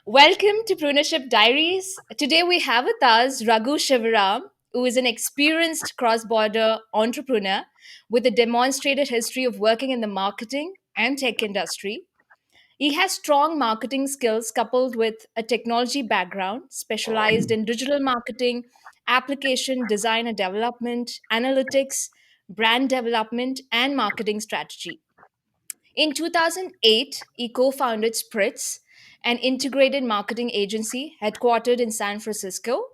Welcome to Preneurship Diaries. Today we have with us Raghu Shivaram, who is an experienced cross border entrepreneur with a demonstrated history of working in the marketing and tech industry. He has strong marketing skills coupled with a technology background, specialized in digital marketing, application design and development, analytics, brand development, and marketing strategy. In 2008, he co founded Spritz, an integrated marketing agency headquartered in San Francisco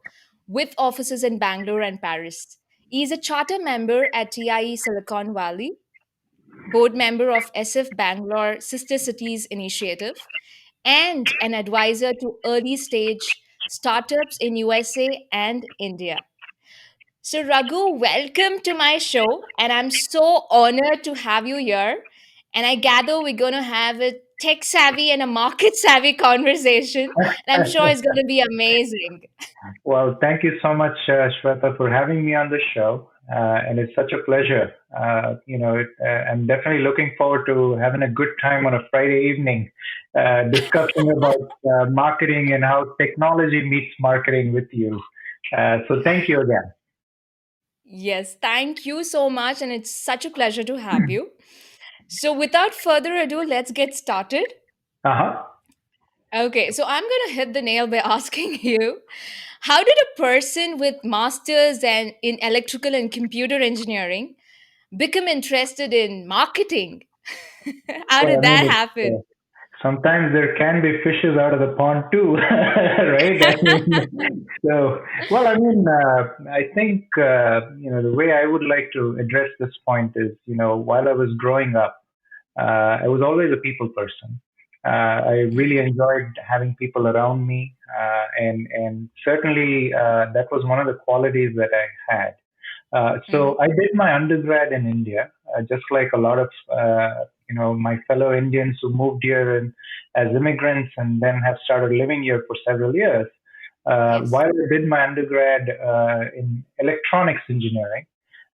with offices in Bangalore and Paris. He is a charter member at TIE Silicon Valley, board member of SF-Bangalore Sister Cities Initiative, and an advisor to early stage startups in USA and India. So, Raghu, welcome to my show, and I'm so honored to have you here. And I gather we're going to have a tech savvy and a market savvy conversation, and I'm sure it's going to be amazing. Well, thank you so much, Shweta, for having me on the show. And it's such a pleasure. I'm definitely looking forward to having a good time on a Friday evening, discussing about marketing and how technology meets marketing with you. So thank you again. Yes, thank you so much, and it's such a pleasure to have you. So, without further ado, let's get started. Uh-huh. Okay, so I'm going to hit the nail by asking you, how did a person with masters and in electrical and computer engineering become interested in marketing? How Well, did I mean, that happen? sometimes there can be fishes out of the pond too, right? I mean, so, well, I mean, I think, the way I would like to address this point is, while I was growing up, I was always a people person. I really Mhm. enjoyed having people around me, and certainly that was one of the qualities that I had. So Mhm. I did my undergrad in India, just like a lot of my fellow Indians who moved here as immigrants and then have started living here for several years. Yes. While I did my undergrad in electronics engineering,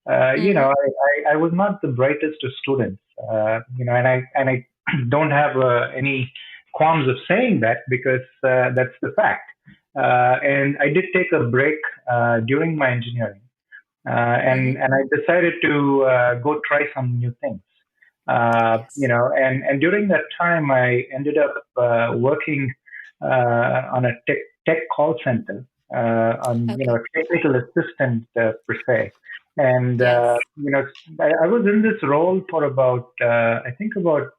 Mhm. I was not the brightest of students, and I don't have any qualms of saying that because that's the fact. And I did take a break during my engineering, Mhm. and I decided to go try some new things. Yes. And during that time, I ended up working on a tech call center, on Okay. technical assistant per se. And Yes. I was in this role for about I think about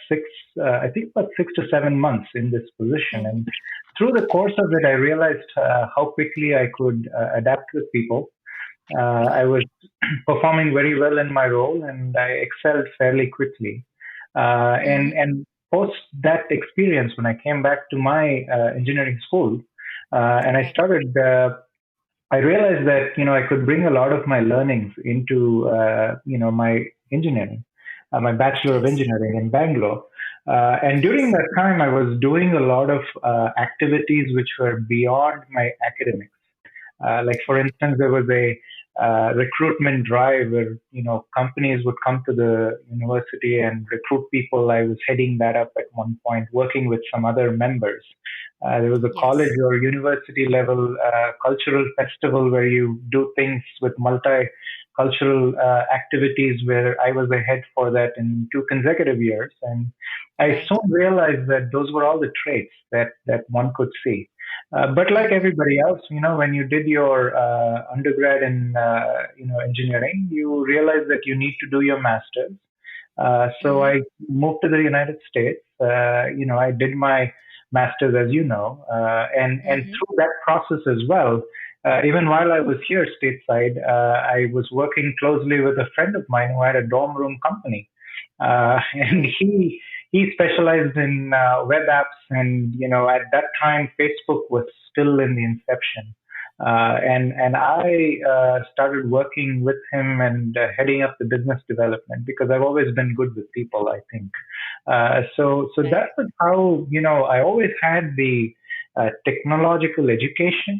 6 to 7 months in this position. Mhm. And through the course of it, I realized how quickly I could adapt with people. I was performing very well in my role, and I excelled fairly quickly. And Mhm. and post that experience, when I came back to my engineering school, and I Right. started, I realized that I could bring a lot of my learnings into my engineering, my bachelor of Yes. engineering in Bangalore. And during Yes. that time, I was doing a lot of activities which were beyond my academics. Like for Right. instance, there was a recruitment drive where companies would come to the university and recruit people. I was heading that up at one point, working with some other members. There was a college Yes. or university level cultural festival where you do things with multicultural activities, where I was the head for that in 2 consecutive years. And I Right. soon realized that those were all the traits that one could see. But like Mhm. everybody else, when you did your undergrad in engineering, you realize that you need to do your master's. So Mhm. I moved to the United States. I did my master's, as you know, and Mhm. through that process as well. Even while I was here stateside, I was working closely with a friend of mine who had a dorm room company, and Oh. he specialized in web apps. And at that time, Facebook was still in the inception. And I started working with him and heading up the business development because I've always been good with people, I think. So Right. that was how I always had the technological education,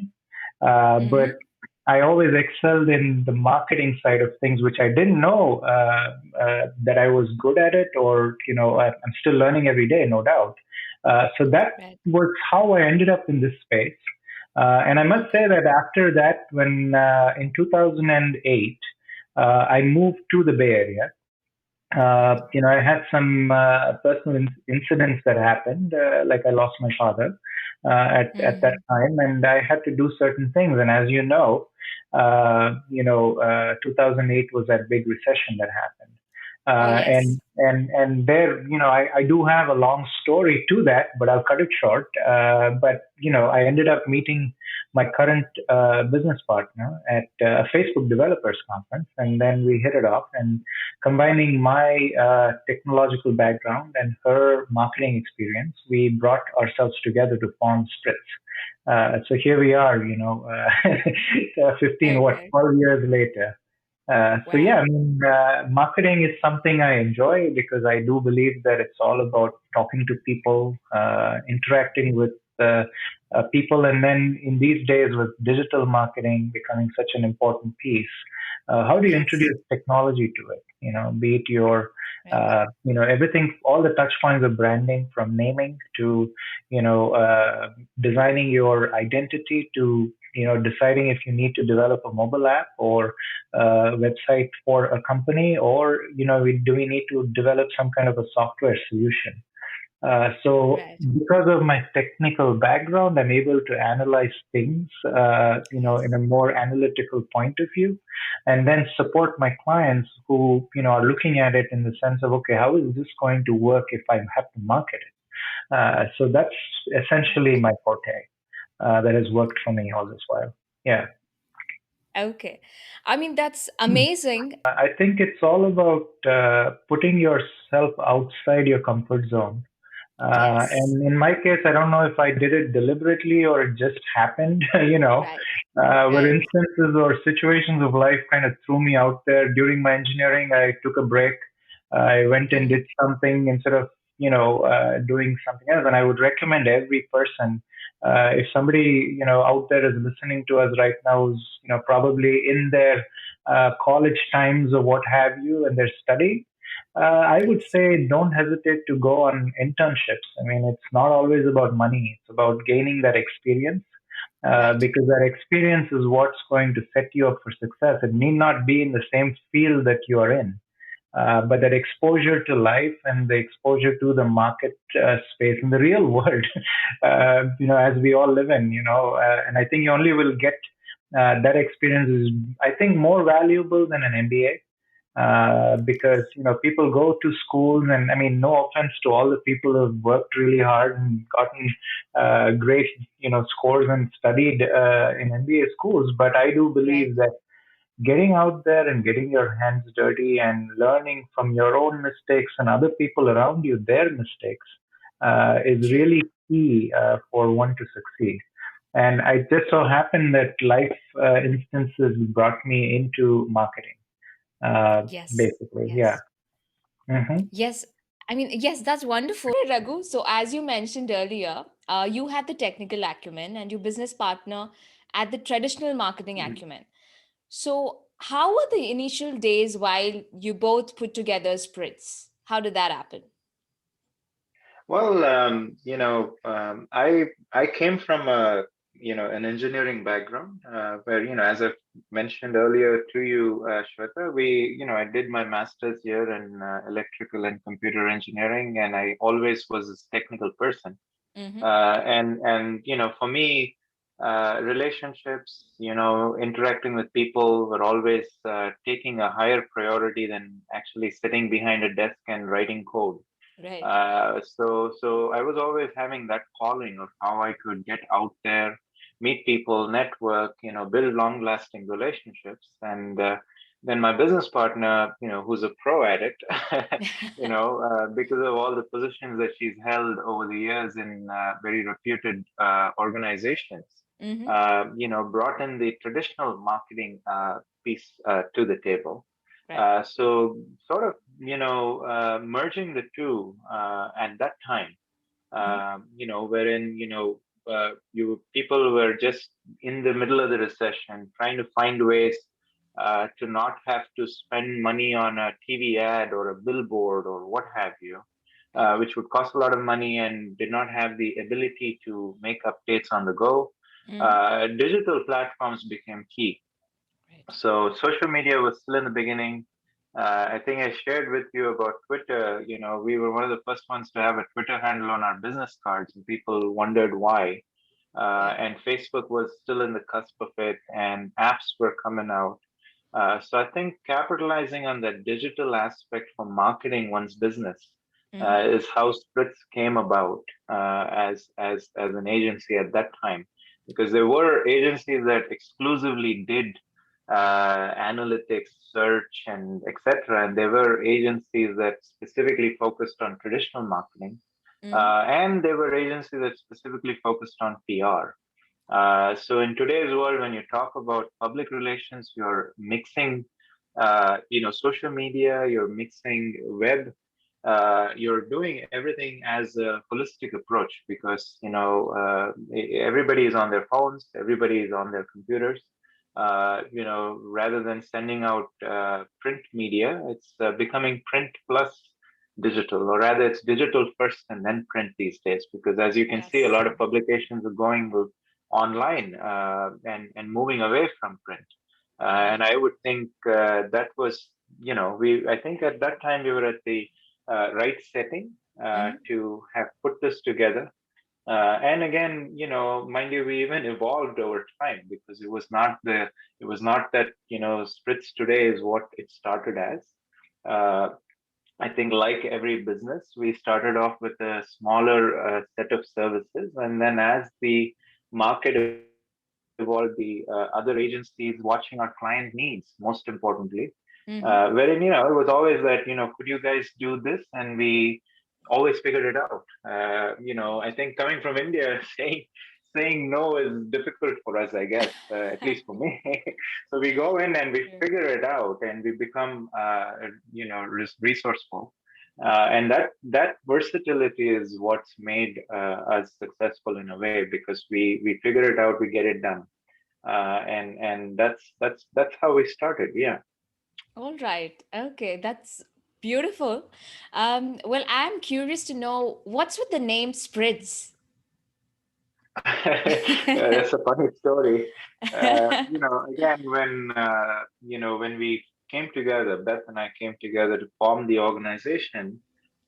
but Mhm. I always excelled in the marketing side of things, which I didn't know that I was good at it, or I'm still learning every day, no doubt. So that Right. was how I ended up in this space. And I must say Okay. that after that, when in 2008, I moved to the Bay Area. Right. I had some personal incidents that happened, like I lost my father at that Mm-hmm. time, and I had to do certain things. And as 2008 was that big recession that happened. Oh, And yes. there, I do have a long story to that, but I'll cut it short. But I ended up meeting my current business partner at a Facebook developers conference, and then we hit it off. And combining my technological background and her marketing experience, we brought ourselves together to form Spritz. So here we are, 15, Okay. 12 years later. So yeah, I Wow. mean, marketing is something I enjoy because I do believe that it's all about talking to people, interacting with people, and then in these days with digital marketing becoming such an important piece, how do you Yes. introduce technology to it? Be it your, Right. everything, all the touch points of branding from naming to, designing your identity to, deciding if you need to develop a mobile app or website for a company, or do we need to develop some kind of a software solution? So Right. because of my technical background, I'm able to analyze things, in Yes. a more analytical point of view, and then support my clients who, are looking at it in the sense of, okay, how is this going to work if I have to market it? So that's essentially my forte, that has worked for me all this while. Yeah. Okay. I mean, that's amazing. I think it's all about putting yourself outside your comfort zone. Yes. And in my case, I don't know if I did it deliberately or it just happened, Right. where Right. instances or situations of life kind of threw me out there. During my engineering, I took a break. I went and Mm-hmm. did something instead of, doing something else. And I would recommend every person, if somebody, out there is listening to us right now, who's, probably in their college times or what have you, and they're studying, I would Yes. say don't hesitate to go on internships. I mean, it's not always about money. It's about gaining that experience, Right. because that experience is what's going to set you up for success. It need not be in the same field that you are in, but that exposure to life and the exposure to the market space in the real world, as we all live in, and I think you only will get that experience is, I think, more valuable than an MBA, because people go to schools, and I mean, no offense to all the people who have worked really hard and gotten great scores and studied in MBA schools, but I do Right. believe that getting out there and getting your hands dirty and learning from your own mistakes and other people around you their mistakes is True. really key for one to succeed. And I just so happened that life instances brought me into marketing, Yes. basically. Yeah. Yes. Hmm. Yes. I mean, yes, that's wonderful, Raghu. So, as you mentioned earlier, you had the technical acumen and your business partner had the traditional marketing acumen. So, how were the initial days while you both put together Spritz? How did that happen? Well, I came from an engineering background, where, as I've mentioned earlier to you, Shweta, I did my master's here in electrical and computer engineering, and I always was a technical person. Mm-hmm. And for me, relationships, interacting with people were always taking a higher priority than actually sitting behind a desk and writing code. Right. So I was always having that calling of how I could get out there, meet people, network, build long-lasting relationships. And then my business partner, who's a pro at it, because of all the positions that she's held over the years in very reputed organizations, Mm-hmm. brought in the traditional marketing piece to the table. Right. So sort of, merging the two at that time, Mm-hmm. wherein, you people were just in the middle of the recession, trying to find ways to not have to spend money on a TV ad or a billboard or what have you. which would cost a lot of money and did not have the ability to make updates on the go. Mm-hmm. Digital platforms became key. Right. So social media was still in the beginning. I think I shared with you about Twitter. We were one of the first ones to have a Twitter handle on our business cards, and people wondered why. Yeah. And Facebook was still in the cusp of it, and apps were coming out. So I think capitalizing on that digital aspect for marketing one's business Mm-hmm. is how Spritz came about as an agency at that time, because there were agencies that exclusively did analytics, search, and etc. And there were agencies that specifically focused on traditional marketing, Mm-hmm. and there were agencies that specifically focused on PR. So in today's world, when you talk about public relations, you're mixing, social media, you're mixing web, you're doing everything as a holistic approach because, everybody is on their phones, everybody is on their computers. Rather than sending out print media, it's becoming print plus digital, or rather, it's digital first and then print these days. Because as you can see, a Yes. lot of publications are going online and moving away from print. And Right. I would think that was, we I think at that time we were at the right setting Mm-hmm. to have put this together. And again, mind you, we even evolved over time because it was not that, Spritz today is what it started as. Uh, I think, like every business, we started off with a smaller set of services, and then as the market evolved, the other agencies watching our client needs, most importantly, Mm-hmm. wherein it was always that, could you guys do this, and we always figured it out. I think coming from India, saying no is difficult for us, I guess, at least for me. So we go in and we True. figure it out, and we become, resourceful. And that versatility is what's made us successful in a way, because we figure it out, we get it done, and that's how we started. Yeah. All right. Okay, that's beautiful. Well, I'm curious to know what's with the name Spritz. That's a funny story. Again, when we came together, Beth and I came together to form the organization.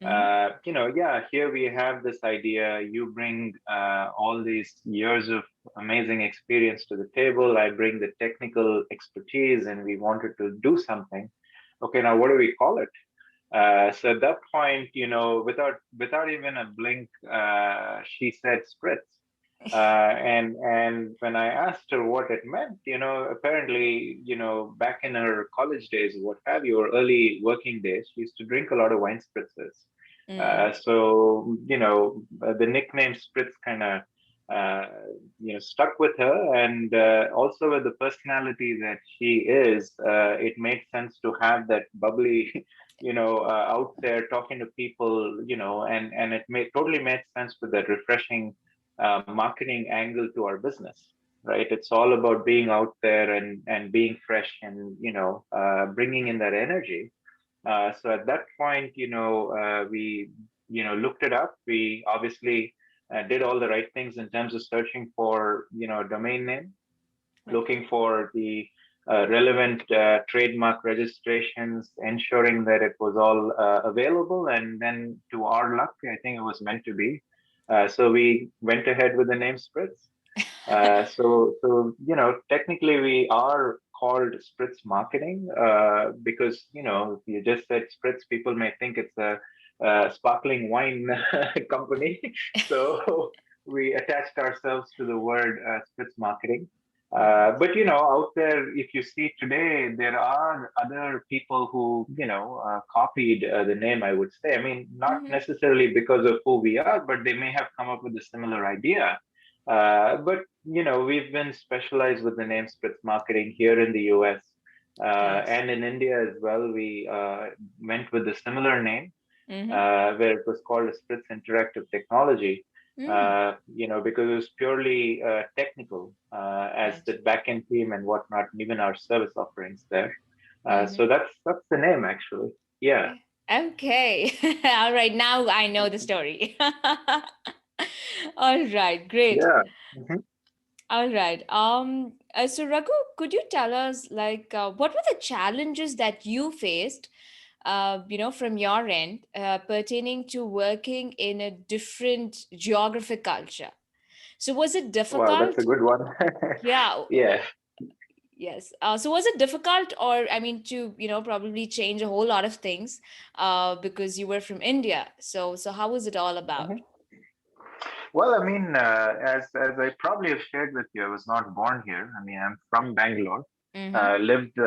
Mm-hmm. Yeah, here we have this idea. You bring all these years of amazing experience to the table. I bring the technical expertise, and we wanted to do something. Okay, now what do we call it? So at that point, without even a blink, she said Spritz. And when I asked her what it meant, apparently, back in her college days, what have you, or early working days, she used to drink a lot of wine spritzes. Mm. So the nickname Spritz kind of, stuck with her, and also with the personality that she is, it made sense to have that bubbly, out there talking to people, and it totally made sense with that refreshing marketing angle to our business, right? It's all about being out there and being fresh and bringing in that energy. So at that point, we looked it up. We obviously did all the right things in terms of searching for a domain name, Right. looking for the relevant trademark registrations, ensuring that it was all available, and then to our luck, I think it was meant to be. So we went ahead with the name Spritz. So technically we are called Spritz Marketing because, if you just said Spritz, people may think it's a sparkling wine company. So we attached ourselves to the word Spritz Marketing. Right. But out there, if you see today, there are other people who, copied the name, I would say. I mean, not Mm-hmm. necessarily because of who we are, but they may have come up with a similar idea. But we've been specialized with the name Spritz Marketing here in the US Yes. and in India as well. We went with a similar name Mm-hmm. where it was called a Spritz Interactive Technology. Mm. Because it was purely technical as Right. the backend team and whatnot, and even our service offerings there. Mm-hmm. So that's the name actually. Yeah. Okay. All right. Now I know the story. All right. Great. Yeah. Mhm. All right. So Raghu, could you tell us what were the challenges that you faced, from your end, pertaining to working in a different geographic culture? So was it Wow, that's a difficult? good one. Yeah. Yeah. Yes. So was it difficult, or I mean, to probably change a whole lot of things, because you were from India. So how was it all about? Mhm. Well, I mean, as I probably have shared with you, I was not born here. I mean, I'm from Bangalore. Mm-hmm. Lived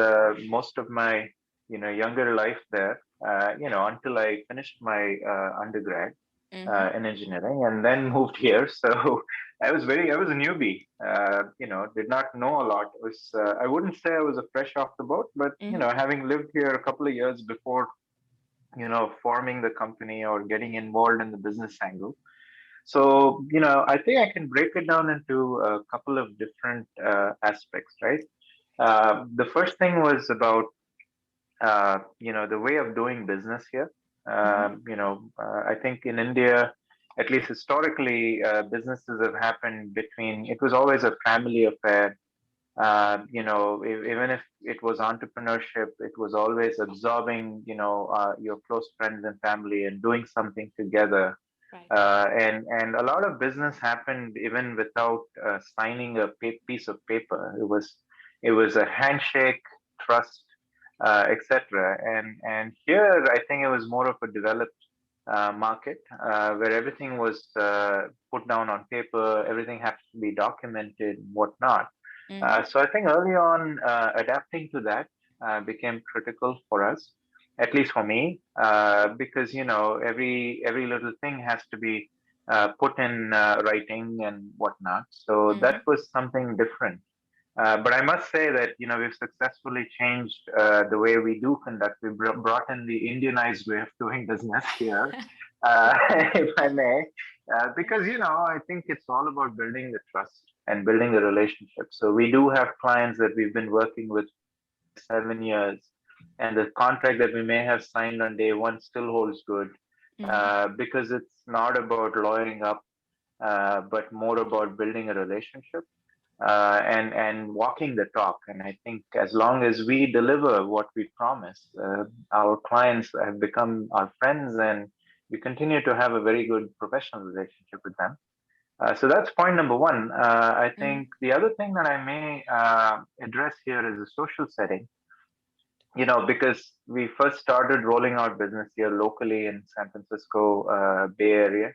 most of my younger life there. Until I finished my undergrad Mm-hmm. in engineering, and then moved here. So I was a newbie. Did not know a lot. I wouldn't say I was a fresh off the boat, but Mm-hmm. having lived here a couple of years before, forming the company or getting involved in the business angle. So, I think I can break it down into a couple of different aspects, right? The first thing was about, the way of doing business here. Mm-hmm. I think in India, at least historically, businesses have happened between, it was always a family affair. Even if it was entrepreneurship, it was always absorbing, your close friends and family and doing something together. Right. And a lot of business happened even without signing a piece of paper. It was a handshake, trust, etc. And here, I think it was more of a developed market where everything was put down on paper, everything has to be documented, and whatnot. Mm-hmm. So I think early on, adapting to that became critical for us, at least for me, because every little thing has to be put in writing and whatnot. So that Mm-hmm. was something different. But I must say that we've successfully changed the way we do conduct. We brought in the Indianized way of doing business here, if I may, because I think it's all about building the trust and building the relationship. So we do have clients that we've been working with 5, 7 years, and the contract that we may have signed on day one still holds good, Mm-hmm. because it's not about lawyering up, but more about building a relationship and walking the talk. And I think as long as we deliver what we promise, our clients have become our friends, and we continue to have a very good professional relationship with them. So that's point number one. I Mm-hmm. think the other thing that I may address here is the social setting. Because we first started rolling out business here locally in San Francisco Bay Area.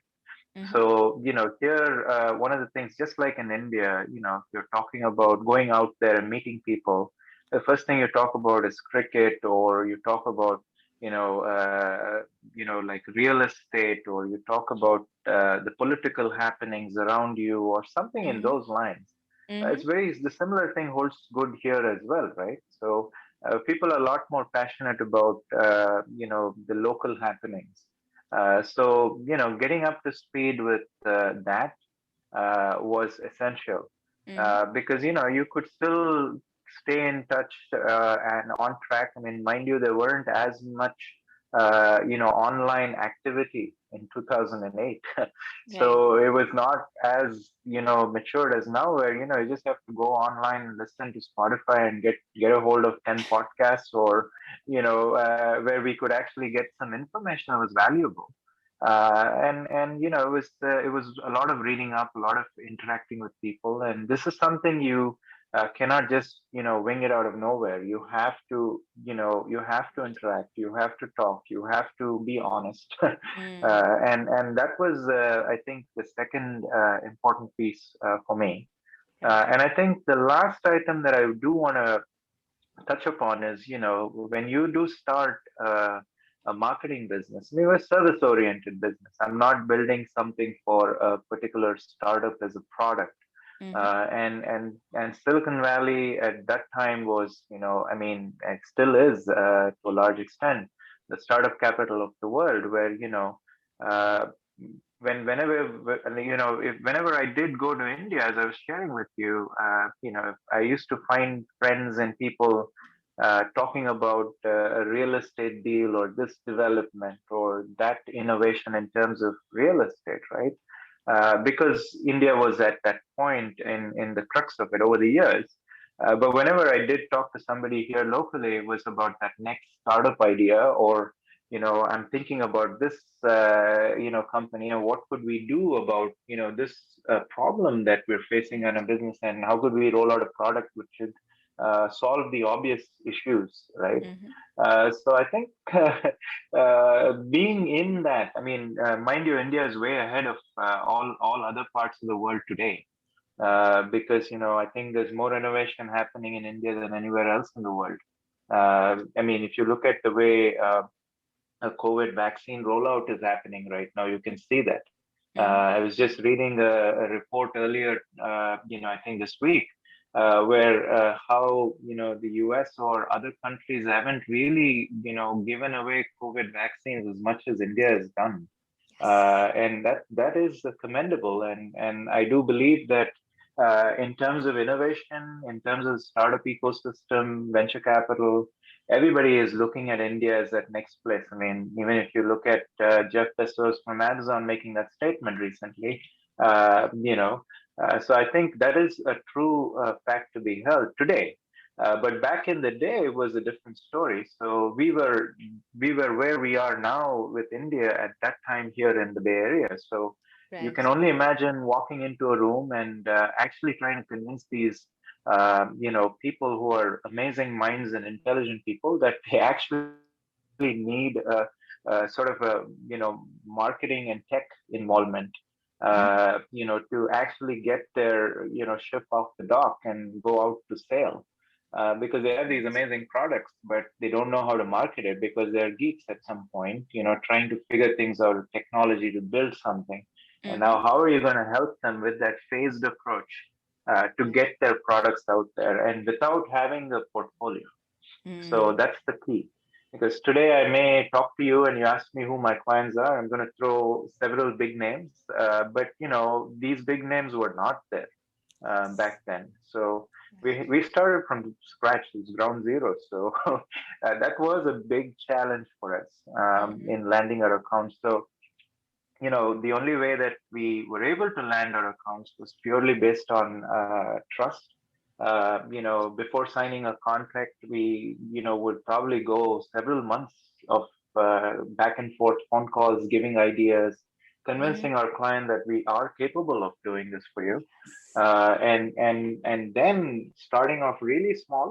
Mm-hmm. So, here, one of the things, just like in India, if you're talking about going out there and meeting people, the first thing you talk about is cricket, or you talk about, like real estate, or you talk about the political happenings around you, or something in Mm-hmm. those lines. Mm-hmm. The similar thing holds good here as well, right? So, people are a lot more passionate about, the local happenings. So, getting up to speed with that was essential, Mm-hmm. because, you could still stay in touch and on track. I mean, mind you, there weren't as much, online activity in 2008. Right. So it was not as, matured as now, where, you just have to go online and listen to Spotify and get a hold of 10 podcasts, or, where we could actually get some information that was valuable. And it was a lot of reading up, a lot of interacting with people, and this is something you cannot just wing it out of nowhere. You have to interact, you have to talk, you have to be honest. Mm-hmm. And that was, I think, the second important piece for me. Right. And I think the last item that I do want to touch upon is, when you do start a marketing business, I mean, a service oriented business. I'm not building something for a particular startup as a product. Mm-hmm. And Silicon Valley at that time was, I mean, it still is to a large extent the startup capital of the world, where uh, whenever I did go to India, as I was sharing with you, I used to find friends and people talking about a real estate deal or this development or that innovation in terms of real estate, right? Because India was at that point in the crux of it over the years. But whenever I did talk to somebody here locally, it was about that next startup idea, or I'm thinking about this, company, and what could we do about, this problem that we're facing in a business, and how could we roll out a product which should solve the obvious issues, right? Mm-hmm. So I think being in that, I mean, mind you, India is way ahead of all other parts of the world today. Because I think there's more innovation happening in India than anywhere else in the world. I mean, if you look at the way a COVID vaccine rollout is happening right now, you can see that. Mm-hmm. I was just reading a report earlier, I think this week, where how the US or other countries haven't really given away COVID vaccines as much as India has done, Yes. and that is commendable. And I do believe that in terms of innovation, in terms of startup ecosystem, venture capital, everybody is looking at India as that next place. I mean, even if you look at Jeff Bezos from Amazon making that statement recently, so I think that is a true fact to be held today. But back in the day, it was a different story. So we were where we are now with India at that time here in the Bay Area. So you can Right. only imagine walking into a room and actually trying to convince these people who are amazing minds and intelligent people that they actually need a sort of a marketing and tech involvement, to actually get their ship off the dock and go out to sail, because they have these Right. amazing products, but they don't know how to market it because they're geeks at some point, trying to figure things out with technology to build something. And Mm-hmm. now, how are you going to help them with that phased approach to Right. get their products out there and without having a portfolio? So Mm. that's the key. Because today I may talk to you and you ask me who my clients are. I'm going to throw several big names, but these big names were not there back then. So Right. we started from scratch, it's ground zero. So that was a big challenge for us Mm-hmm. in landing our accounts. So the only way that we were able to land our accounts was purely based on trust. Before signing a contract, we, would probably go several months of back and forth phone calls, giving ideas, Mm-hmm. convincing our client that we are capable of doing this for you, Yes. and then starting off really small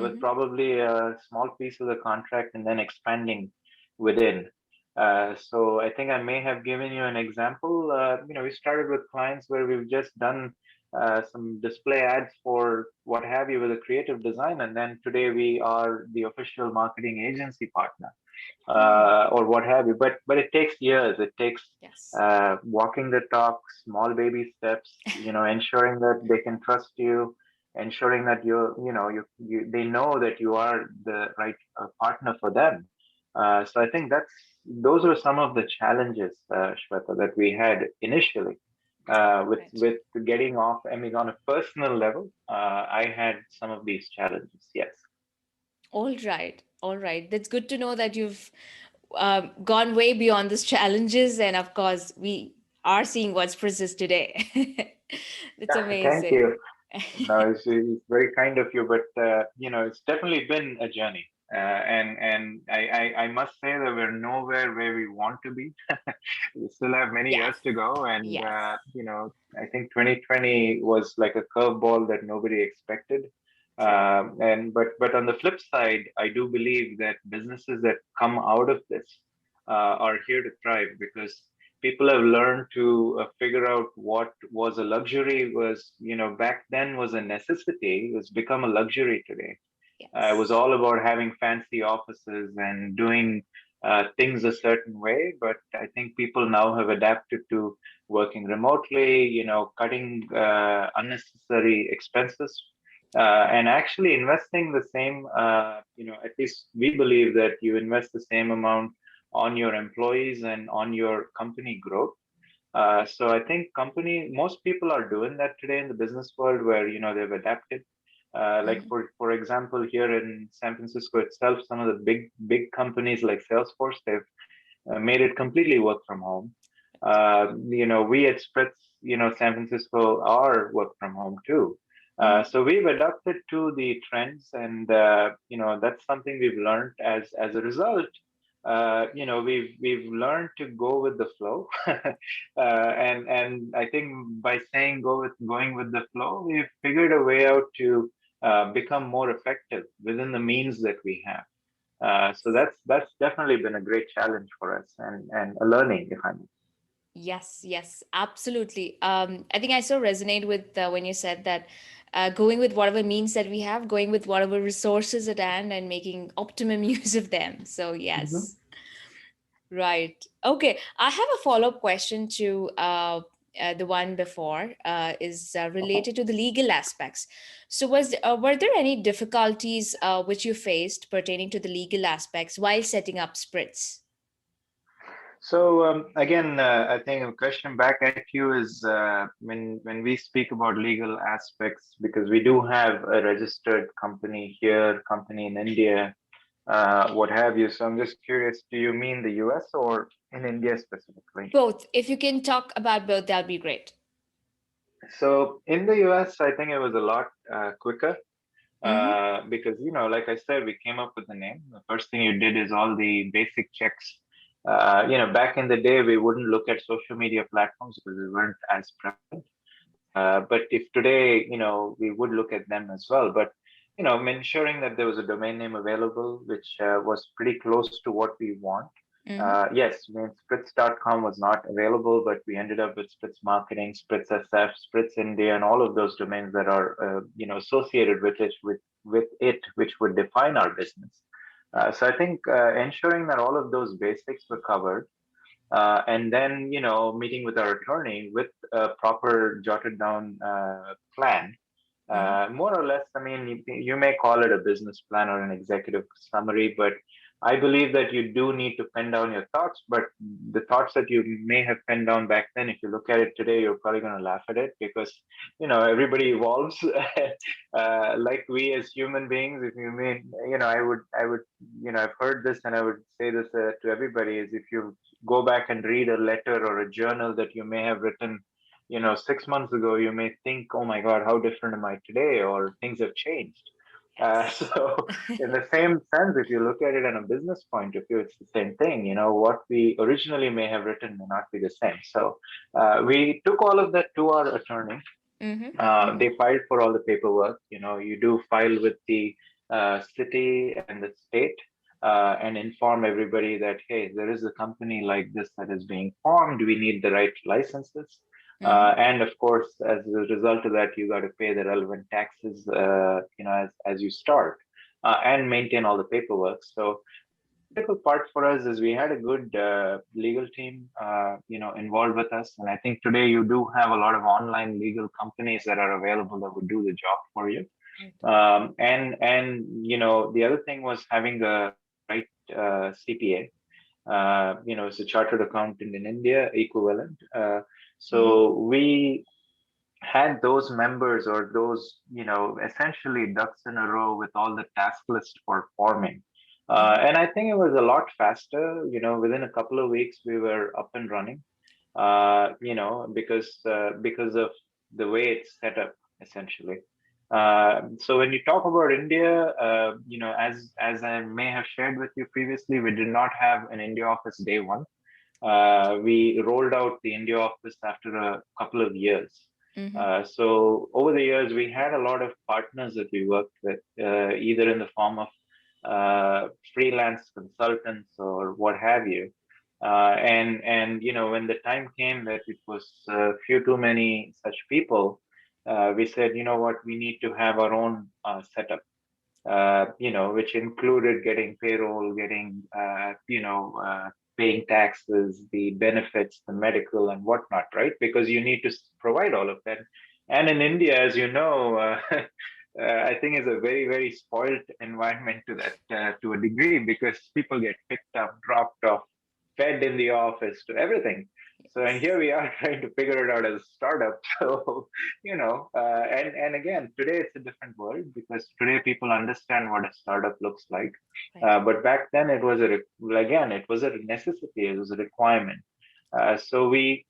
with Mm-hmm. probably a small piece of the contract, and then expanding within. So I think I may have given you an example. We started with clients where we've just done some display ads for what have you with a creative design, and then today we are the official marketing agency partner, Mm. or what have you. But it takes years. It takes Yes. walking the talk, small baby steps. Ensuring that they can trust you, ensuring that they know that you are the right partner for them. So I think those are some of the challenges, Shweta, that we had initially. Right. With getting off, I mean, on a personal level, I had some of these challenges. Yes. All right. All right. That's good to know that you've gone way beyond these challenges. And of course, we are seeing what Spritz is today. That's Thank amazing. you. No, it's very kind of you, but it's definitely been a journey, and I must say that we're nowhere where we want to be. We still have many Yes. years to go, and Yes. I think 2020 was like a curveball that nobody expected. True. But on the flip side, I do believe that businesses that come out of this are here to thrive, because people have learned to figure out what was a luxury was, back then was a necessity, was become a luxury today. It was Yes. all about having fancy offices and doing things a certain way. But I think people now have adapted to working remotely, cutting unnecessary expenses, and actually investing the same, at least we believe that you invest the same amount on your employees and on your company growth. So I think most people are doing that today in the business world, where they've adapted. Like Mhm. for example, here in San Francisco itself, some of the big companies like Salesforce, they've made it completely work from home. We at Spritz, San Francisco are work from home too. Mhm. So we've adapted to the trends, and that's something we've learned as a result. We've learned to go with the flow, and I think by saying going with the flow, we've figured a way out to become more effective within the means that we have. So that's definitely been a great challenge for us and a learning, if I may. Yes, yes, absolutely. I think I so resonate with when you said that going with whatever means that we have, going with whatever resources at hand, and making optimum use of them. So, Mhm. yes, right. Okay, I have a follow-up question to the one before, is Okay. related to the legal aspects. So, were there any difficulties which you faced pertaining to the legal aspects while setting up Spritz? So again, I think a question back at you is when we speak about legal aspects, because we do have a registered company here, company in India, what have you. So I'm just curious, do you mean the US or in India specifically? Both. If you can talk about both, that'll be great. So in the US, I think it was a lot quicker Mm-hmm. because like I said, we came up with the name. The first thing you did is all the basic checks. Back in the day, we wouldn't look at social media platforms because we weren't as prevalent. But if today, we would look at them as well. But ensuring that there was a domain name available, which was pretty close to what we want. Mm-hmm. Yes, I mean, Spritz.com was not available, but we ended up with Spritz Marketing, Spritz SF, Spritz India, and all of those domains that are, associated with it, which would define our business. So I think ensuring that all of those basics were covered, and then meeting with our attorney with a proper jotted down plan, Mm-hmm. more or less. I mean, you may call it a business plan or an executive summary, but I believe that you do need to pen down your thoughts. But the thoughts that you may have penned down back then, if you look at it today, you're probably going to laugh at it because everybody evolves. Like we as human beings, if you mean, I would, I've heard this and I would say this to everybody: is if you go back and read a letter or a journal that you may have written 6 months ago, you may think, oh my God, how different am I today? Or things have changed. Yes. So, in the same sense, if you look at it in a business point of view, it's the same thing. What we originally may have written may not be the same. So, we took all of that to our attorney. Mm-hmm. They Mm-hmm. filed for all the paperwork. You do file with the city and the state, and inform everybody that, hey, there is a company like this that is being formed. We need the right licenses. Mm-hmm. And of course, as a result of that, you got to pay the relevant taxes, as you start, and maintain all the paperwork. So critical part for us is we had a good legal team, involved with us, and I think today you do have a lot of online legal companies that are available that would do the job for you. Right. And the other thing was having the right CPA. It's a chartered accountant in India equivalent. Mm-hmm. So we had those members or those, essentially ducks in a row with all the task list for forming. Mm-hmm. And I think it was a lot faster. Within a couple of weeks, we were up and running, because of the way it's set up, essentially. So when you talk about India, as I may have shared with you previously, we did not have an India office day one. We rolled out the India office after a couple of years. Mm-hmm. So over the years, we had a lot of partners that we worked with, either in the form of freelance consultants or what have you. And when the time came that it was few too many such people, we said, you know what, we need to have our own setup. Which included getting payroll, getting, paying taxes, the benefits, the medical, and whatnot, right? Because you need to provide all of that. And in India, as you know, I think is a very, very spoiled environment to a degree because people get picked up, dropped off, fed in the office to everything. So, and here Yes. we are trying to figure it out as a startup. So, and again, today it's a different world because today people understand what a startup looks like. Right. But back then it was again, it was a necessity, it was a requirement. So we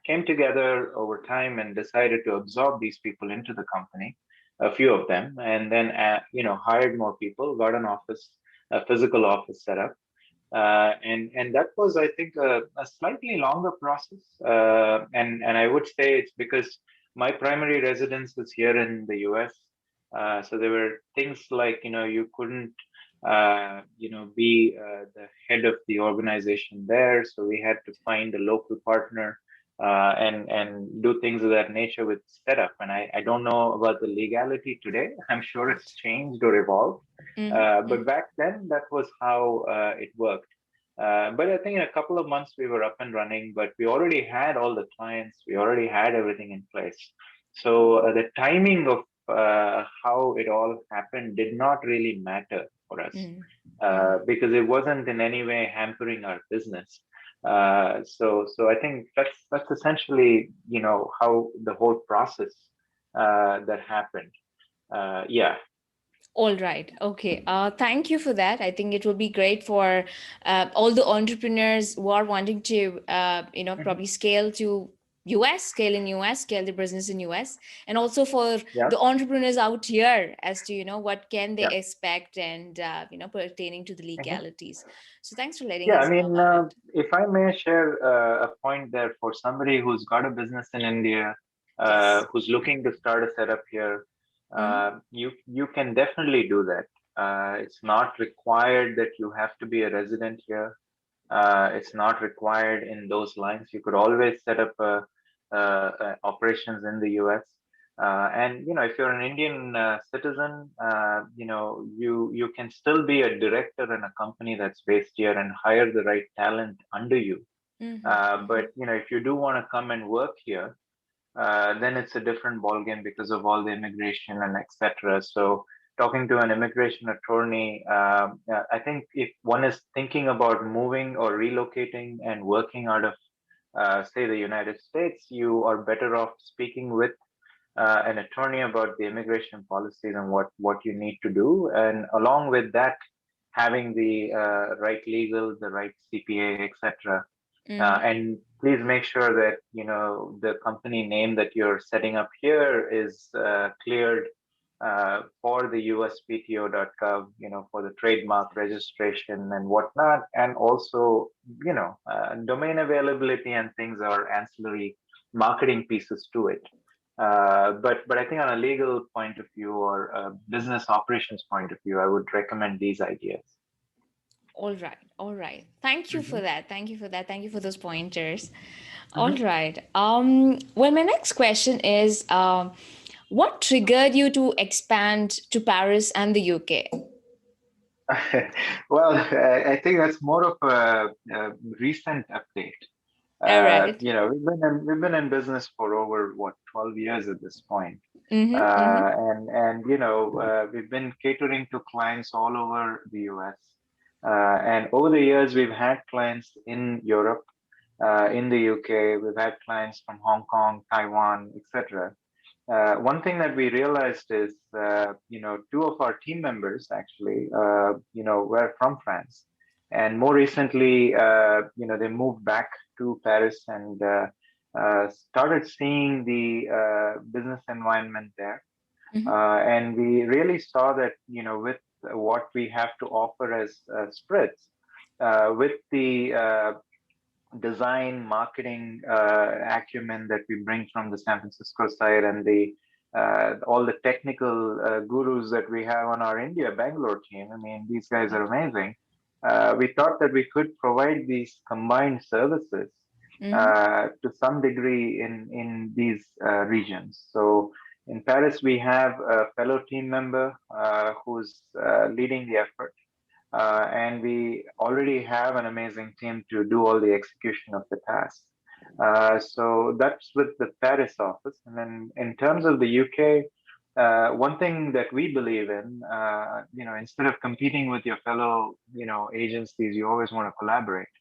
came together over time and decided to absorb these people into the company, a few of them, and then hired more people, got an office, a physical office set up, and that was, I think, a slightly longer process. And I would say it's because my primary residence was here in the U.S. So there were things like you couldn't be the head of the organization there, so we had to find a local partner and do things of that nature with setup. And I don't know about the legality today. I'm sure it's Right. changed or evolved. But back then, that was how it worked. But I think in a couple of months we were up and running, but we already had all the clients, we already had everything in place. So the timing of how it all happened did not really matter for us because it wasn't in any way hampering our business. So I think that's essentially how the whole process that happened. Yeah. All right. Okay. Thank you for that. I think it will be great for all the entrepreneurs who are wanting to, Mhm. probably scale to US, scale in US, scale the business in US, and also for Yeah. the entrepreneurs out here as to, what can they Yeah. expect and, pertaining to the Mhm. legalities. So thanks for letting Yeah, I us know mean, about it. if I may share a point there for somebody who's got a business in India, Yes. who's looking to start a setup here, Mm-hmm. you can definitely do that. It's not required that you have to be a resident here. It's not required in those lines. You could always set up operations in the US. And if you're an Indian citizen, you can still be a director in a company that's based here and hire the right talent under you. Mm-hmm. But if you do want to come and work here, then it's a different ballgame because of all the immigration and etc. So talking to an immigration attorney, I think if one is thinking about moving or relocating and working out of, say, the United States, you are better off speaking with an attorney about the immigration policies and what you need to do, and along with that, having the right legal, the right CPA, etc. Mm-hmm. And please make sure that the company name that you're setting up here is cleared for the USPTO.gov, for the trademark registration and whatnot, and also domain availability and things are ancillary marketing pieces to it. But I think on a legal point of view or a business operations point of view, I would recommend these ideas. All right. All right. Thank you for Hmm. that. Thank you for that. Thank you for those pointers. All Hmm. right. Well, my next question is, what triggered you to expand to Paris and the UK? Well, I think that's more of a recent update. All right. We've been in business for over 12 years at this point. Mm-hmm. Mm-hmm. And we've been catering to clients all over the US. And over the years, we've had clients in Europe, in the UK. We've had clients from Hong Kong, Taiwan, etc. One thing that we realized is, two of our team members actually, were from France, and more recently, they moved back to Paris and started seeing the business environment there. Mm-hmm. And we really saw that, with what we have to offer as Spritz, with the design, marketing acumen that we bring from the San Francisco side, and the all the technical gurus that we have on our India Bangalore team. I mean, these guys are Right. amazing. We thought that we could provide these combined services Mm-hmm. to some degree in these regions. So in Paris, we have a fellow team member who's leading the effort, and we already have an amazing team to do all the execution of the task. So that's with the Paris office. And then in terms of the UK, one thing that we believe in, instead of competing with your fellow, agencies, you always want to collaborate.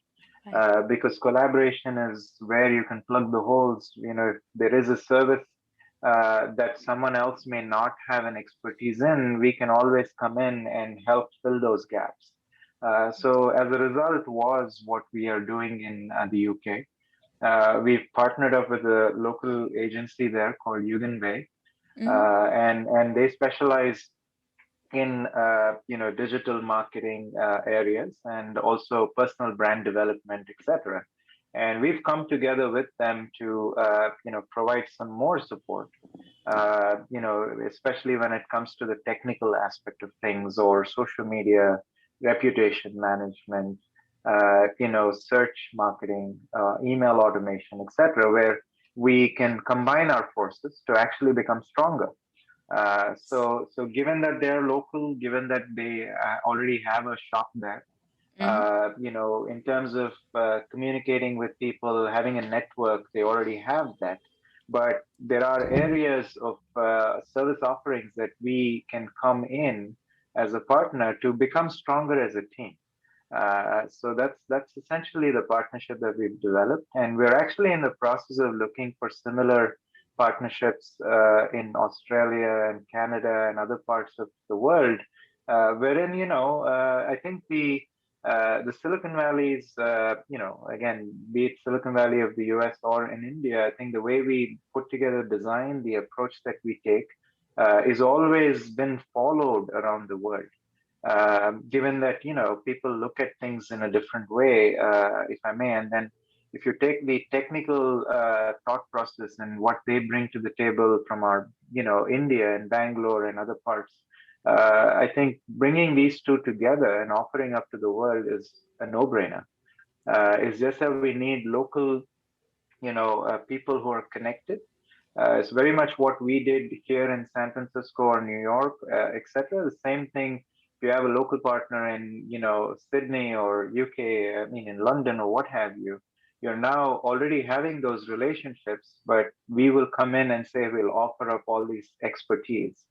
Right. because collaboration is where you can plug the holes. If there is a service that someone else may not have an expertise in, we can always come in and help fill those gaps. So as a result was what we are doing in the UK. We've partnered up with a local agency there called Yugenway, Mm-hmm. and they specialize in digital marketing areas and also personal brand development, etc. And we've come together with them to provide some more support, especially when it comes to the technical aspect of things or social media, reputation management, search marketing, email automation, etc., where we can combine our forces to actually become stronger. So given that they're local, given that they already have a shop there, Mm-hmm. in terms of communicating with people, having a network, they already have that. But there are areas of service offerings that we can come in as a partner to become stronger as a team. So that's essentially the partnership that we've developed, and we're actually in the process of looking for similar partnerships in Australia and Canada and other parts of the world, wherein I think the Silicon Valley's again, be it Silicon Valley of the US or in India, I think the way we put together design, the approach that we take, is always been followed around the world, given that people look at things in a different way, if I may. And then if you take the technical thought process and what they bring to the table from our India and Bangalore and other parts, I think bringing these two together and offering up to the world is a no-brainer. It's just that we need local people who are connected. It's very much what we did here in San Francisco or New York, etc. The same thing. If you have a local partner in, Sydney or UK, I mean, in London or what have you, you're now already having those relationships. But we will come in and say we'll offer up all these expertise,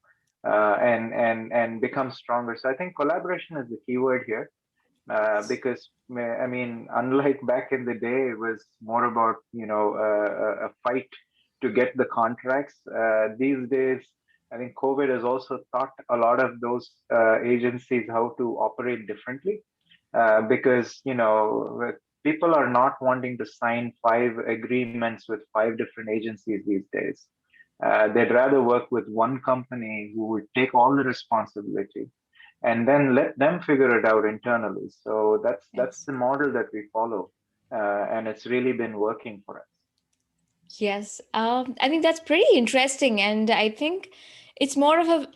and become stronger. So I think collaboration is the key word here, because I mean, unlike back in the day, it was more about a fight to get the contracts. These days, I think COVID has also taught a lot of those agencies how to operate differently, because people are not wanting to sign 5 agreements with 5 different agencies these days. They'd rather work with one company who would take all the responsibility and then let them figure it out internally. So that's Yes. the model that we follow, and it's really been working for us. Yes. I think that's pretty interesting, and I think it's more of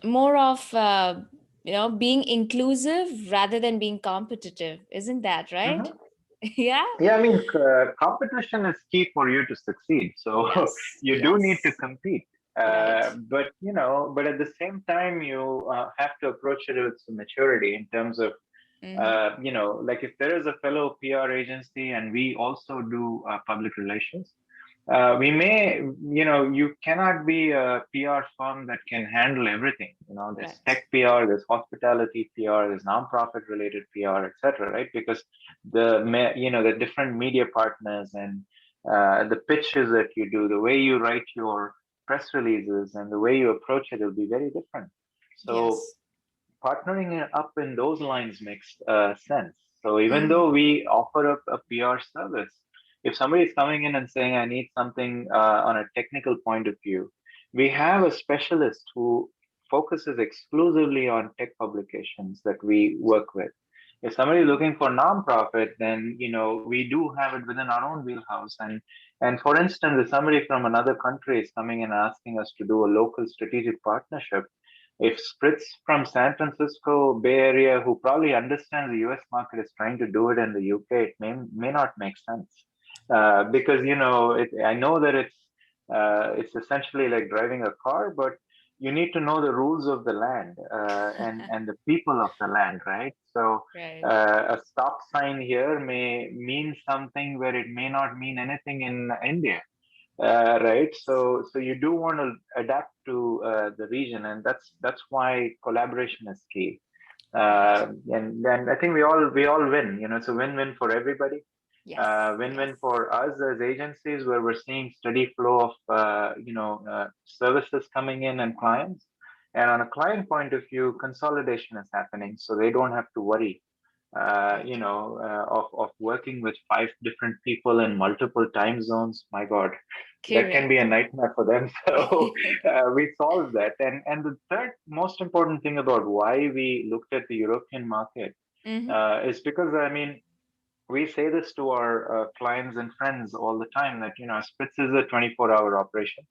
being inclusive rather than being competitive, isn't that right? Mhm. Yeah. Yeah, I mean, competition is key for you to succeed. So Yes. you do need to Yes. compete. Right. But at the same time, you have to approach it with some maturity in terms of, Mm-hmm. like if there is a fellow PR agency and we also do public relations, we may, you cannot be a PR firm that can handle everything. There's Right. tech PR, there's hospitality PR, there's nonprofit related PR, etc. Right? Because the different media partners and the pitches that you do, the way you write your press releases and the way you approach it will be very different. So Yes. partnering up in those lines makes sense. So even Mm-hmm. though we offer up a PR service, if somebody is coming in and saying, I need something on a technical point of view, we have a specialist who focuses exclusively on tech publications that we work with. If somebody is looking for nonprofit, then we do have it within our own wheelhouse. And for instance, if somebody from another country is coming and asking us to do a local strategic partnership, if Spritz from San Francisco Bay Area, who probably understands the US market, is trying to do it in the UK, it may not make sense, because I know that it's essentially like driving a car, but you need to know the rules of the land, and the people of the land, right? So Right. a stop sign here may mean something where it may not mean anything in India, right? So you do want to adapt to the region, and that's why collaboration is key. Right. And then I think we all win. It's a win-win for everybody. Yes. Win-win Yes. for us as agencies, where we're seeing steady flow of services coming in and clients. And on a client point of view, consolidation is happening, so they don't have to worry Correct. of working with five different people in multiple time zones. My God, that can be a Correct. nightmare for them. So we solved that. And the third most important thing about why we looked at the European market Mm-hmm. is because, I mean, we say this to our clients and friends all the time that, Spritz is a 24-hour operation.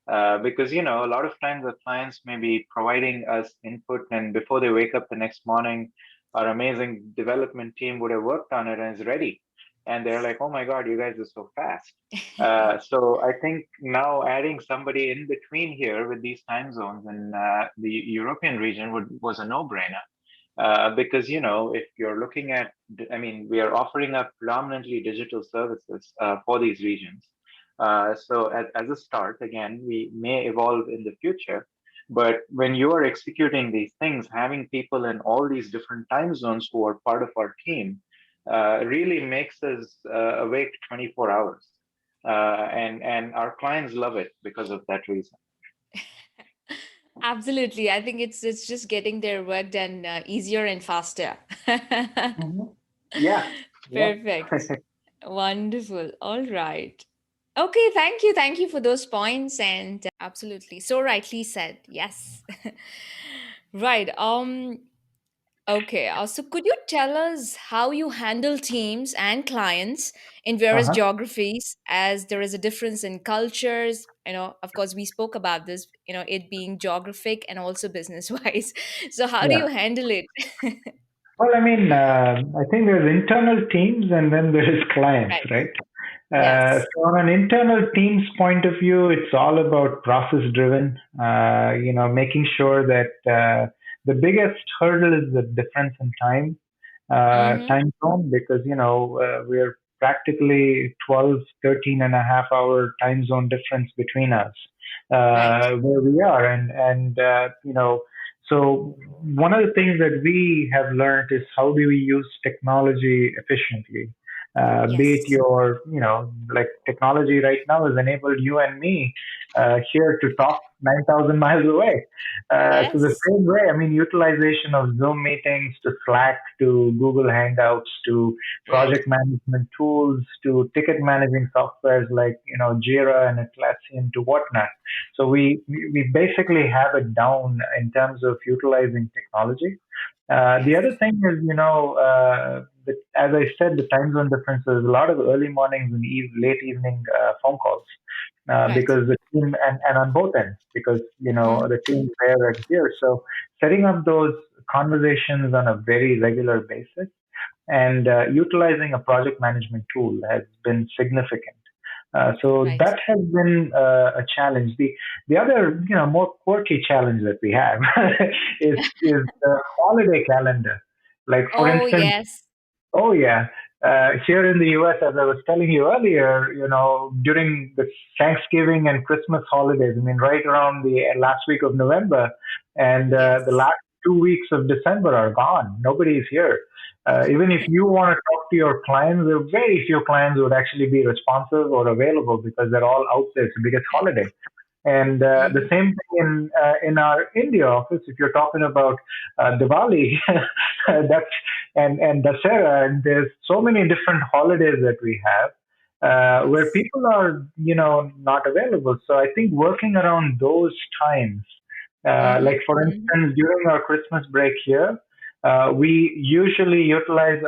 Because a lot of times the clients may be providing us input, and before they wake up the next morning, our amazing development team would have worked on it and is ready, and they're like, "Oh my God, you guys are so fast!" So I think now adding somebody in between here with these time zones in the European region was a no-brainer. Because if you're looking at, I mean, we are offering up predominantly digital services for these regions. So as a start, again, we may evolve in the future. But when you are executing these things, having people in all these different time zones who are part of our team really makes us awake 24 hours. And our clients love it because of that reason. Absolutely. I think it's just getting their work done easier and faster. Mhm. Yeah, yeah. Perfect. Wonderful. All right. Okay, thank you. Thank you for those points and absolutely. So rightly said. Yes. Right. Okay. So could you tell us how you handle teams and clients in various Uh-huh. geographies, as there is a difference in cultures? Of course, we spoke about this, it being geographic and also business wise. So how do Yeah. you handle it? Well, I mean, I think there's internal teams and then there is clients, Right. right? Yes. So on an internal team's point of view, it's all about process driven, making sure that the biggest hurdle is the difference in Mm-hmm. time zone, because, we're practically 12, 13 and a half hour time zone difference between us, Right. where we are. So one of the things that we have learned is how do we use technology efficiently? Be it Yes. your, like technology right now has enabled you and me here to talk 9,000 miles away. So the Yes. same way, I mean, utilization of Zoom meetings to Slack to Google Hangouts to Right. project management tools to ticket managing softwares like, Jira and Atlassian to whatnot. So we basically have it down in terms of utilizing technology. The Yes. other thing is, as I said, the time zone differences, a lot of early mornings and late evening phone calls Right. because the team, and on both ends, because, Mm-hmm. the team there and here. So setting up those conversations on a very regular basis and utilizing a project management tool has been significant. So Right. that has been a challenge. The other, more quirky challenge that we have is the holiday calendar. Like for Oh, instance, yes. oh yeah, here in the U.S., as I was telling you earlier, during the Thanksgiving and Christmas holidays, I mean, right around the last week of November and the Yes. last 2 weeks of December are gone. Nobody is here. Even if you want to talk to your clients, there are very few clients would actually be responsive or available because they're all out there. It's the biggest holiday. And the Mm-hmm. same thing in our India office. If you're talking about Diwali, that's and Dasera, and there's so many different holidays that we have where Yes. people are, not available. So I think working around those times, Mm-hmm. like for Mm-hmm. instance, during our Christmas break here, we usually utilize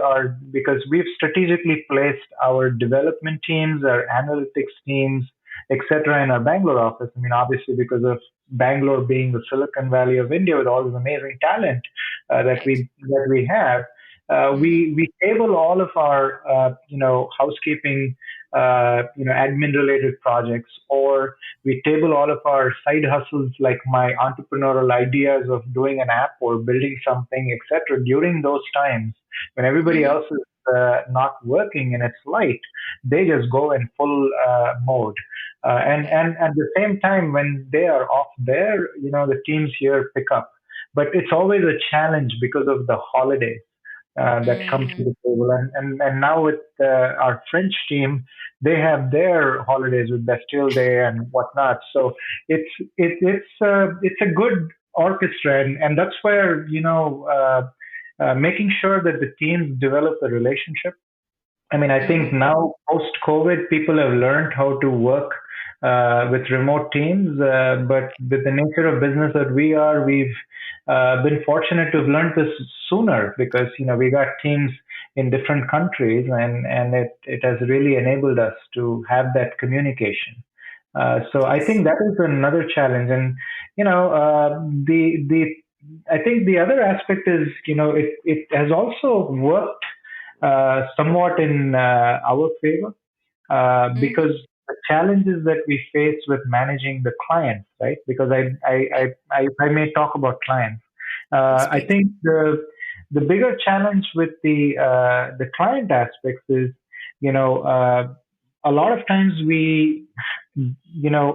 because we've strategically placed our development teams, our analytics teams, etc., in our Bangalore office. I mean, obviously, because of Bangalore being the Silicon Valley of India with all this amazing talent Right. that we have, Mm-hmm. we table all of our housekeeping, admin related projects, or we table all of our side hustles like my entrepreneurial ideas of doing an app or building something, etc. During those times when everybody Mm-hmm. else is not working and it's light, they just go in full mode. Right. And at the same time, when they are off there, the teams here pick up. But it's always a challenge because of the holidays. that come to Mm-hmm. the table. And now with our French team, they have their holidays with Bastille Day and whatnot. So it's it's a good orchestra, and that's where making sure that the teams develop a relationship. I mean, I think Mm-hmm. now post COVID, people have learned how to work with remote teams. But with the nature of business that we are, we've been fortunate to have learned this sooner because we got teams in different countries, and it has really enabled us to have that communication. So I Yes. think that is another challenge, and the I think the other aspect is it has also worked somewhat in our favor Mm-hmm. because the challenges that we face with managing the clients, right? Because if I may talk about clients, Yes, I please. think the bigger challenge with the client aspects is, you know, a lot of times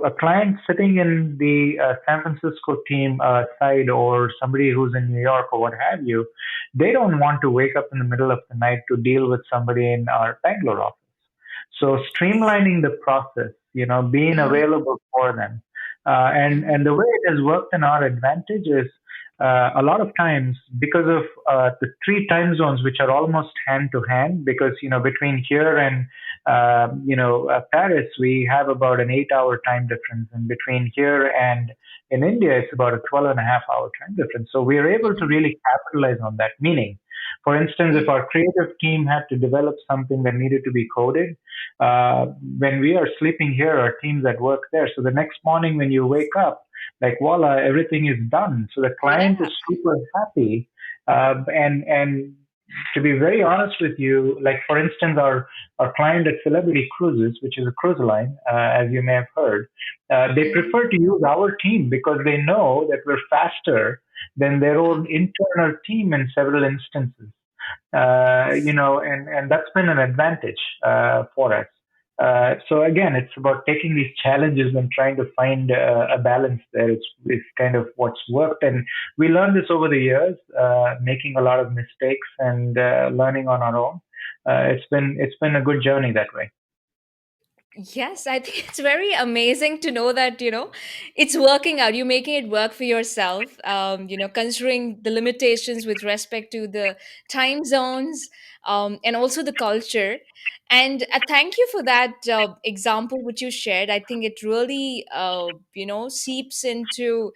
a client sitting in the San Francisco team side or somebody who's in New York or what have you, they don't want to wake up in the middle of the night to deal with somebody in our Bangalore office. So Yes. streamlining the process, being Mm-hmm. available for them, Mm-hmm. and the way it has worked in our advantage is a lot of times because of the three time zones, which are almost hand to hand, because between here and Paris, we have about an 8 hour time difference, and between here and in India, it's about a 12 and a half hour time difference. So we are able to Mm-hmm. really capitalize on that. Meaning, for instance, if our creative team had to develop something that needed to be coded, uh, when we are sleeping here, our teams at work there. So the next morning when you wake up, like voila, everything is done. So the client is Yeah. super happy. And to be very honest with you, like for instance, our client at Celebrity Cruises, which is a cruise line, as you may have heard, they Mm-hmm. prefer to use our team because they know that we're faster than their Uh-huh. own internal team in several instances. Yes. And that's been an advantage for us. So again, it's about taking these challenges and trying to find a balance there. It's kind of what's worked, and we learned this over the years, making a lot of mistakes and learning on our own. It's been a good journey that way. Yes, I think it's very amazing to know that, it's working out. You're making it work for yourself, considering the limitations with respect to the time zones, and also the culture. And thank you for that example which you shared. I think it really, seeps into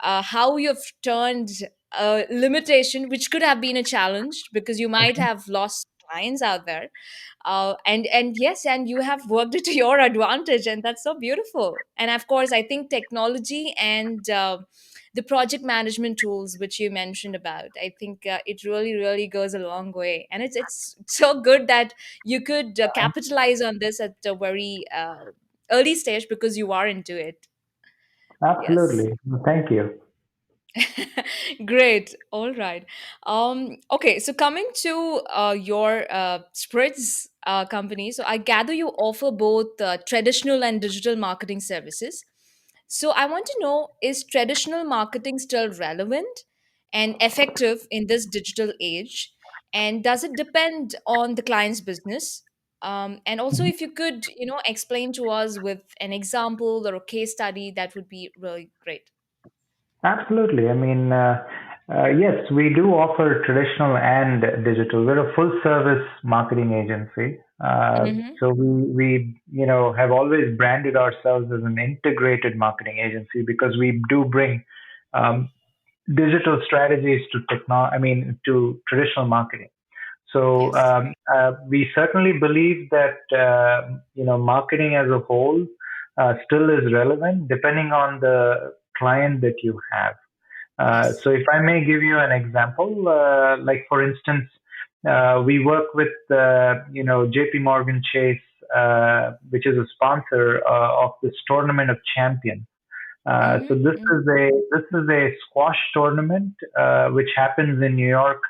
how you've turned a limitation, which could have been a challenge because you might have lost clients out there, and yes, and you have worked it to your advantage, and that's so beautiful. And of course, I think technology and the project management tools which you mentioned about, I think it really really goes a long way, and it's so good that you could capitalize on this at a very early stage because you are into it. Yes. Absolutely. Thank you. Great. All right. Okay. So coming to your Spritz company, so I gather you offer both traditional and digital marketing services. So I want to know, is traditional marketing still relevant and effective in this digital age? And does it depend on the client's business? And also, if you could, explain to us with an example or a case study, that would be really great. Absolutely. I mean, yes, we do offer traditional and digital. We're a full service marketing agency. Mm-hmm. So we have always branded ourselves as an integrated marketing agency because we do bring um, digital strategies to to traditional marketing. So Yes. we certainly believe that marketing as a whole still is relevant depending on the client that you have. Yes. So if I may give you an example, like for instance, we work with JP Morgan Chase, which is a sponsor of this tournament of champions. So Mm-hmm. Mm-hmm. this is a squash tournament which happens in New York,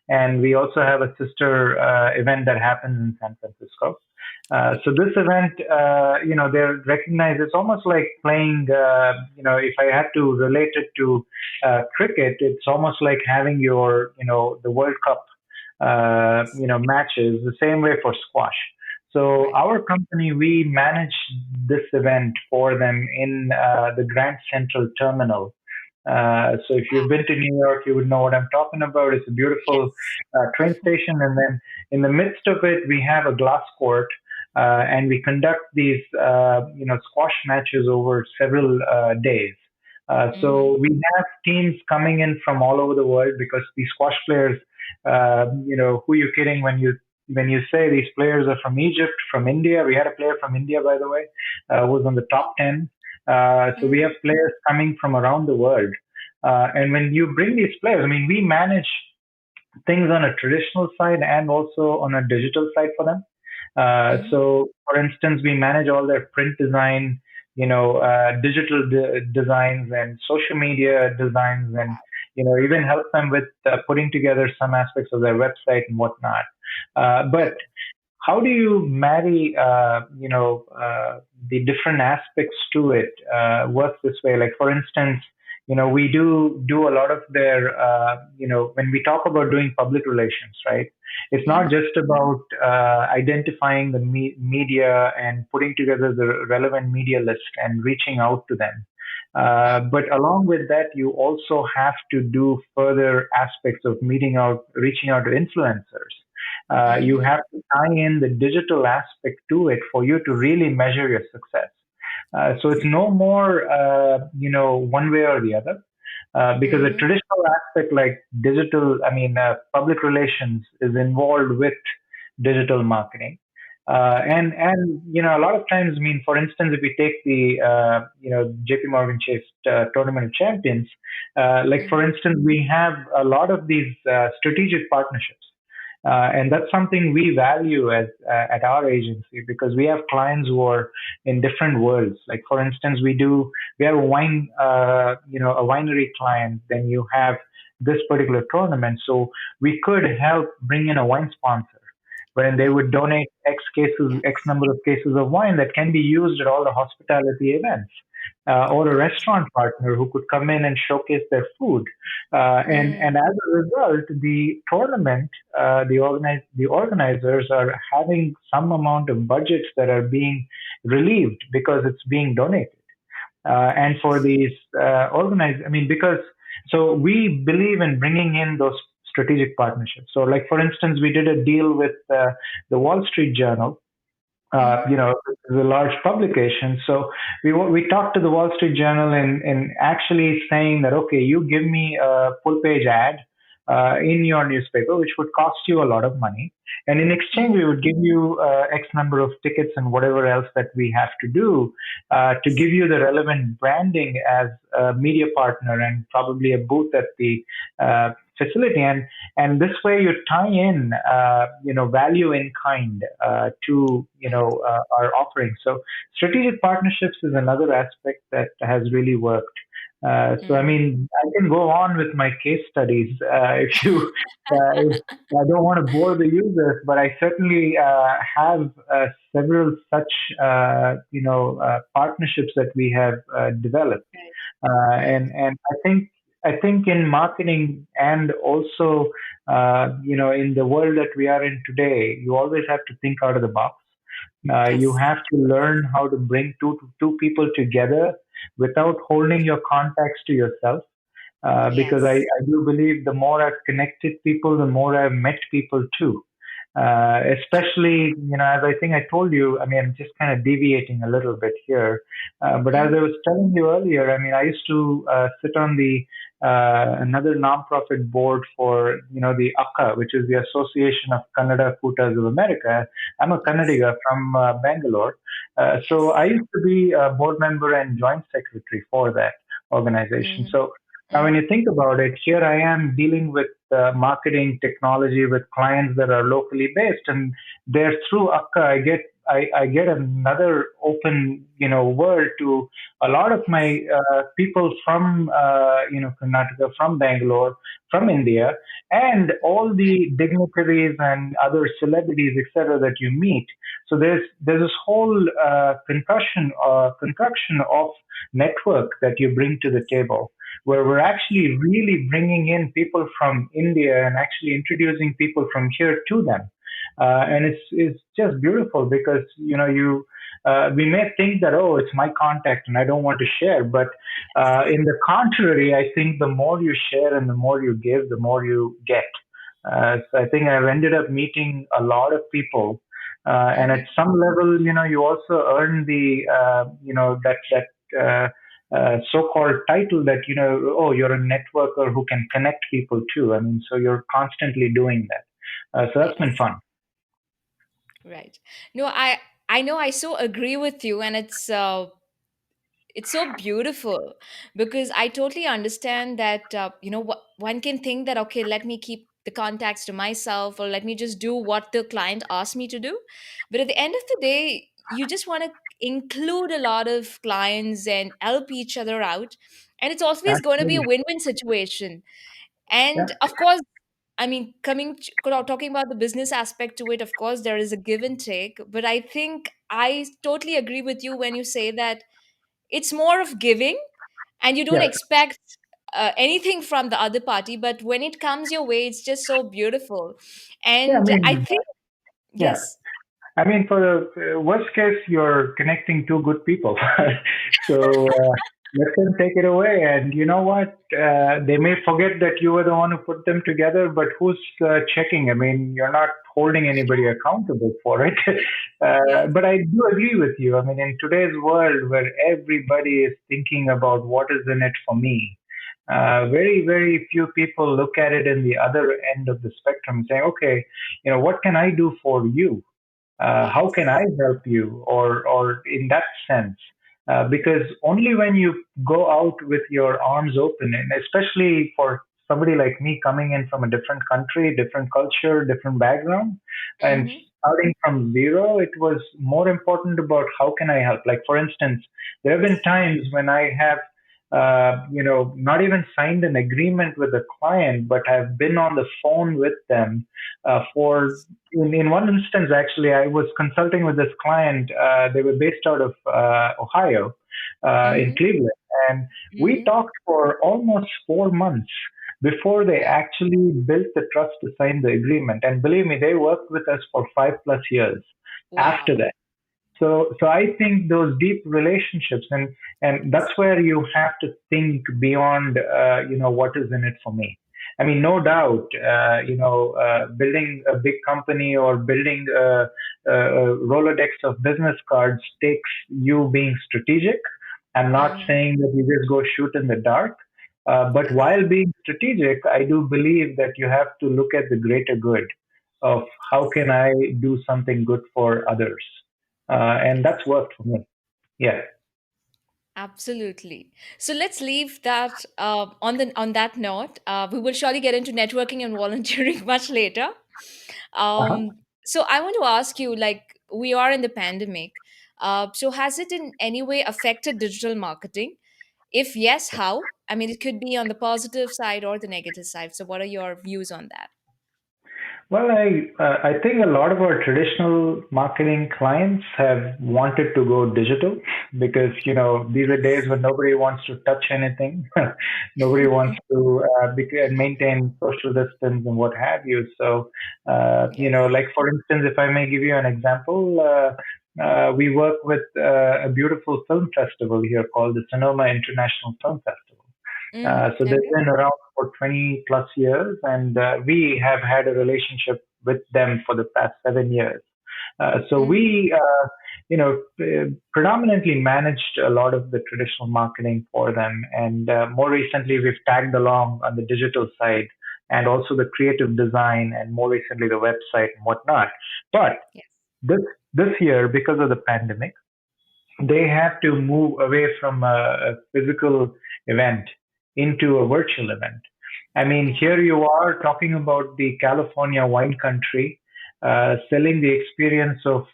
and we also have a sister event that happens in San Francisco. So this event, they're recognized. It's almost like playing. If I had to relate it to cricket, it's almost like having the World Cup matches. The same way for squash. So Right. our company, we manage this event for them in the Grand Central Terminal. So if you've been to New York, you would know what I'm talking about. It's a beautiful Yes. train station, and then in the midst of it, we have a glass court, and we conduct these squash matches over several days. Mm-hmm. So we have teams coming in from all over the world because these squash players, who you kidding when you say these players are from Egypt, from India. We had a player from India, by the way, who was on the top 10. So we have players coming from around the world. And when you bring these players, I mean, we manage things on a traditional side and also on a digital side for them. Mm-hmm. So, for instance, we manage all their print design, digital designs and social media designs, and even help them with putting together some aspects of their website and whatnot. But Right. how do you marry the different aspects to it works this way? Like, for instance, we do a lot of their when we talk about doing public relations, right? It's not Mm-hmm. just about identifying the media and putting together the relevant media list and reaching out to them. Right. But along with that, you also have to do further aspects of reaching out to influencers. You Mm-hmm. have to tie in the digital aspect to it for you to really measure your success. So it's no more, one way or the other, because a Mm-hmm. traditional aspect like public relations is involved with digital marketing. And a lot of times, I mean, for instance, if we take the JP Morgan Chase Tournament of Champions, like for Mm-hmm. instance, we have a lot of these strategic partnerships. And that's something we value at our agency because we have clients who are in different worlds. Like for instance, we have a winery client. Then you have this particular tournament, so we could help bring in a wine sponsor when they would donate X Yes. number of cases of wine that can be used at all the hospitality events. Or a Right. restaurant partner who could come in and showcase their food. And Mm. as a result, the tournament, the organizers are having some amount of budgets that are being relieved because it's being donated. And for Yes. these organized, I mean, because so we believe in bringing in those strategic partnerships. So, like for instance, we did a deal with the Wall Street Journal. Mm-hmm. It's a large publication. So we talked to the Wall Street Journal and actually saying that, okay, you give me a full page ad in your newspaper, which would cost you a lot of money. And in exchange, Mm-hmm. we would give you X number of tickets and whatever else that we have to do to give you the relevant branding as a media partner and probably a booth at the facility. And this way you tie in value in kind to our offering. So strategic partnerships is another aspect that has really worked. So I Mm-hmm. mean, I can go on with my case studies if you. If, I don't want to bore the users, but I certainly have several such partnerships that we have developed. Right. And Right. I think in marketing and also in the world that we are in today, you always have to think out of the box. You Yes. have to learn how to bring two people together without holding your contacts to yourself. Because I, Yes. I do believe the more I've connected people, the more I've met people too. Especially, as I think I told you, I mean, I'm just kind of deviating a little bit here. But as I Mm-hmm. was telling you earlier, I mean, I used to sit on the another nonprofit board for, the ACCA, which is the Association of Kannada Kutas of America. I'm a Yes. Kannadiga from Bangalore. So Yes. I used to be a board member and joint secretary for that organization. Mm-hmm. So now, when you think about it, here I am dealing with marketing technology with clients that are locally based, and there through Akka, I get another open world to a lot of my people from Karnataka, from Bangalore, from India, and all the dignitaries and other celebrities, etc., that you meet. So there's this whole concussion concoction of network that you bring to the table. where we're actually really bringing in people from India and actually introducing people from here to them. And it's just beautiful because, we may think that, oh, it's my contact and I don't want to share. But in the contrary, I think the more you share and the more you give, the more you get. So I think I've ended up meeting a lot of people. And at Hmm. some level, you also earn that so-called title that, oh, you're a networker who can connect people too. I mean, so you're constantly doing that. So that's been Yes. fun. Right. No, I know I so agree with you, and it's so beautiful because I totally understand that one can think that, okay, let me keep the contacts to myself, or let me just do what the client asked me to do. But at the end of the day, you just want to include a lot of clients and help each other out, and it's always going to be a Absolutely. win-win situation. Yeah. And of course, I mean, talking about the business aspect to it, of course, there is a give and take. But I think I totally agree with you when you say that it's more of giving, and you don't Yes. expect anything from the other party. But when it comes your way, it's just so beautiful. Yeah. I And I mean, think, yeah. yes, I mean, for the worst case, you're connecting two good people. So let them take it away. And you know what? They may forget that you were the one who put them together, but who's checking? I mean, you're not holding anybody accountable for it. yes, But I do agree with you. I mean, in today's world where everybody is thinking about what is in it for me, very, very few people look at it in the other end of the spectrum saying, okay, what can I do for you? How can yes. I help you? Or in that sense, because only when you go out with your arms open, and especially for somebody like me coming in from a different country, different culture, different background, and Mm-hmm. starting from zero, it was more important about how can I help. Like for instance, there have been times when I have not even signed an agreement with a client, but have been on the phone with them for in one instance, actually, I was consulting with this client. They were based out of Ohio, in Mm-hmm. Cleveland, and we Mm-hmm. talked for almost 4 months before they Wow. actually built the trust to sign the agreement. And believe me, they worked with us for 5+ years after Wow. that. So I think those deep relationships, and that's where you have to think beyond, what is in it for me. I mean, no doubt, building a big company or building a Rolodex of business cards takes you being strategic. I'm not Mm-hmm. saying that you just go shoot in the dark. But Yes. while being strategic, I do believe that you have to look at the greater good of how can I do something good for others. And that's Yes. worked for me. Yeah. Absolutely. So let's leave that on that note. We will surely get into networking and volunteering much later. Uh-huh. So I want to ask you, like, we are in the pandemic. So has it in any way affected digital marketing? If yes, how? I mean, it could be on the positive side or the negative side. So what are your views on that? Well, I think a lot of our traditional marketing clients have wanted to go digital because these are days when nobody wants to touch anything, nobody wants to maintain social distance and what have you. So Yes. like for instance, if I may give you an example, we work with a beautiful film festival here called the Sonoma International Film Festival. Mm-hmm. So they've Okay. been around for 20 plus years, and we have had a relationship with them for the past 7 years. So Mm-hmm. we, predominantly managed a lot of the traditional marketing for them, and more recently we've tagged along on the digital side and also the creative design, and more recently the website and whatnot. But Yes. this this year, because of the pandemic, they have to move away from a physical event into a virtual event. I mean, Wow. here you are talking about the California wine country, selling the experience of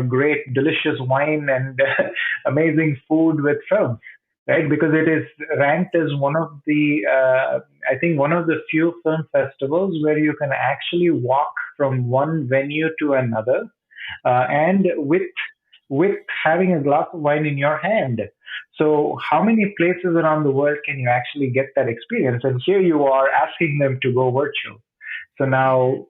great, delicious wine and amazing food with films, right? Because it is ranked as one of the, I think, one of the few film festivals where you can actually walk from one venue to another, and with with having a glass of wine in your hand. So, how many places around the world can you actually get that experience? And here you are asking them to go virtual. So Yeah. now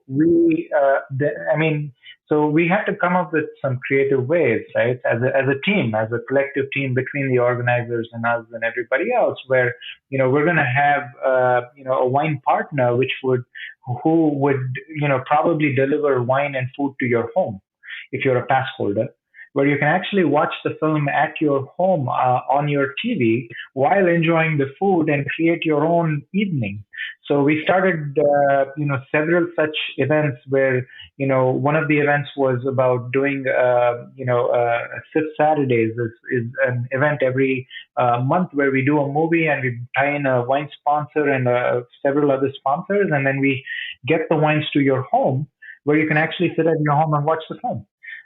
I mean, so we have to come up with some creative ways, right? As a team, as a collective team between the organizers and us and everybody else, where we're going to have a wine partner, who would probably deliver wine and food to your home if you're a pass holder, where you can actually watch the film at your home on your TV while enjoying the food and create your own evening. So we started, several such events where, one of the events was about doing, Sip Saturdays is an event every month where we do a movie and we tie in a wine sponsor and several other sponsors, and then we get the wines to your home where you can actually sit at your home and watch the film.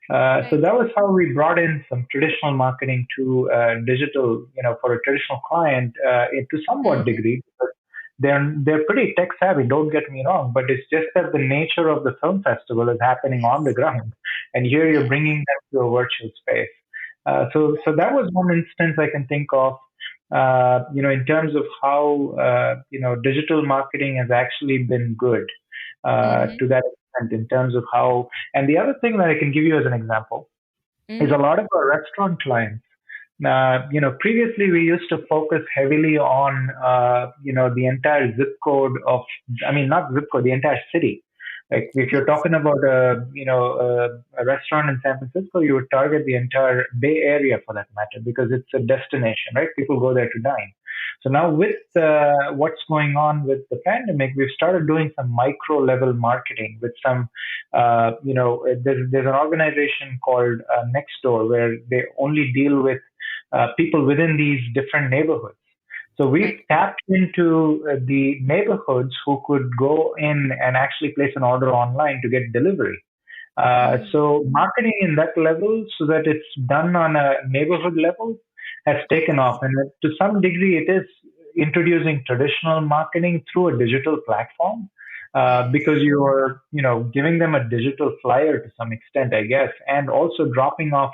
So Right. that was how we brought in some traditional marketing to digital, for a traditional client to somewhat Mhm. degree. They're pretty tech savvy. Don't get me wrong, but it's just that the nature of the film festival is happening on the Yes. ground, and here you're Yes. bringing them to a virtual space. So that was one instance I can think of. In terms of how digital marketing has actually been good Mhm. to that extent in terms of how. And the other thing that I can give you as an example is a Mhm. lot of our restaurant clients. Previously we used to focus heavily on, the entire zip code of, I mean, not zip code, the entire city. Like if you're Yes. talking about a restaurant in San Francisco, you would target the entire Bay Area for that matter because it's a destination, right? People go there to dine. So now with what's going on with the pandemic, we've started doing some micro level marketing with some, there's an organization called Nextdoor where they only deal with people within these different neighborhoods. So we've Right. tapped into the neighborhoods who could go in and actually place an order online to get delivery. Mm. So marketing in that level, so that it's done on a neighborhood level, has taken Yes. off, and to some degree, it is introducing traditional marketing through a digital platform. Yes. Because you're, giving them a digital flyer to some extent, I guess, and also dropping off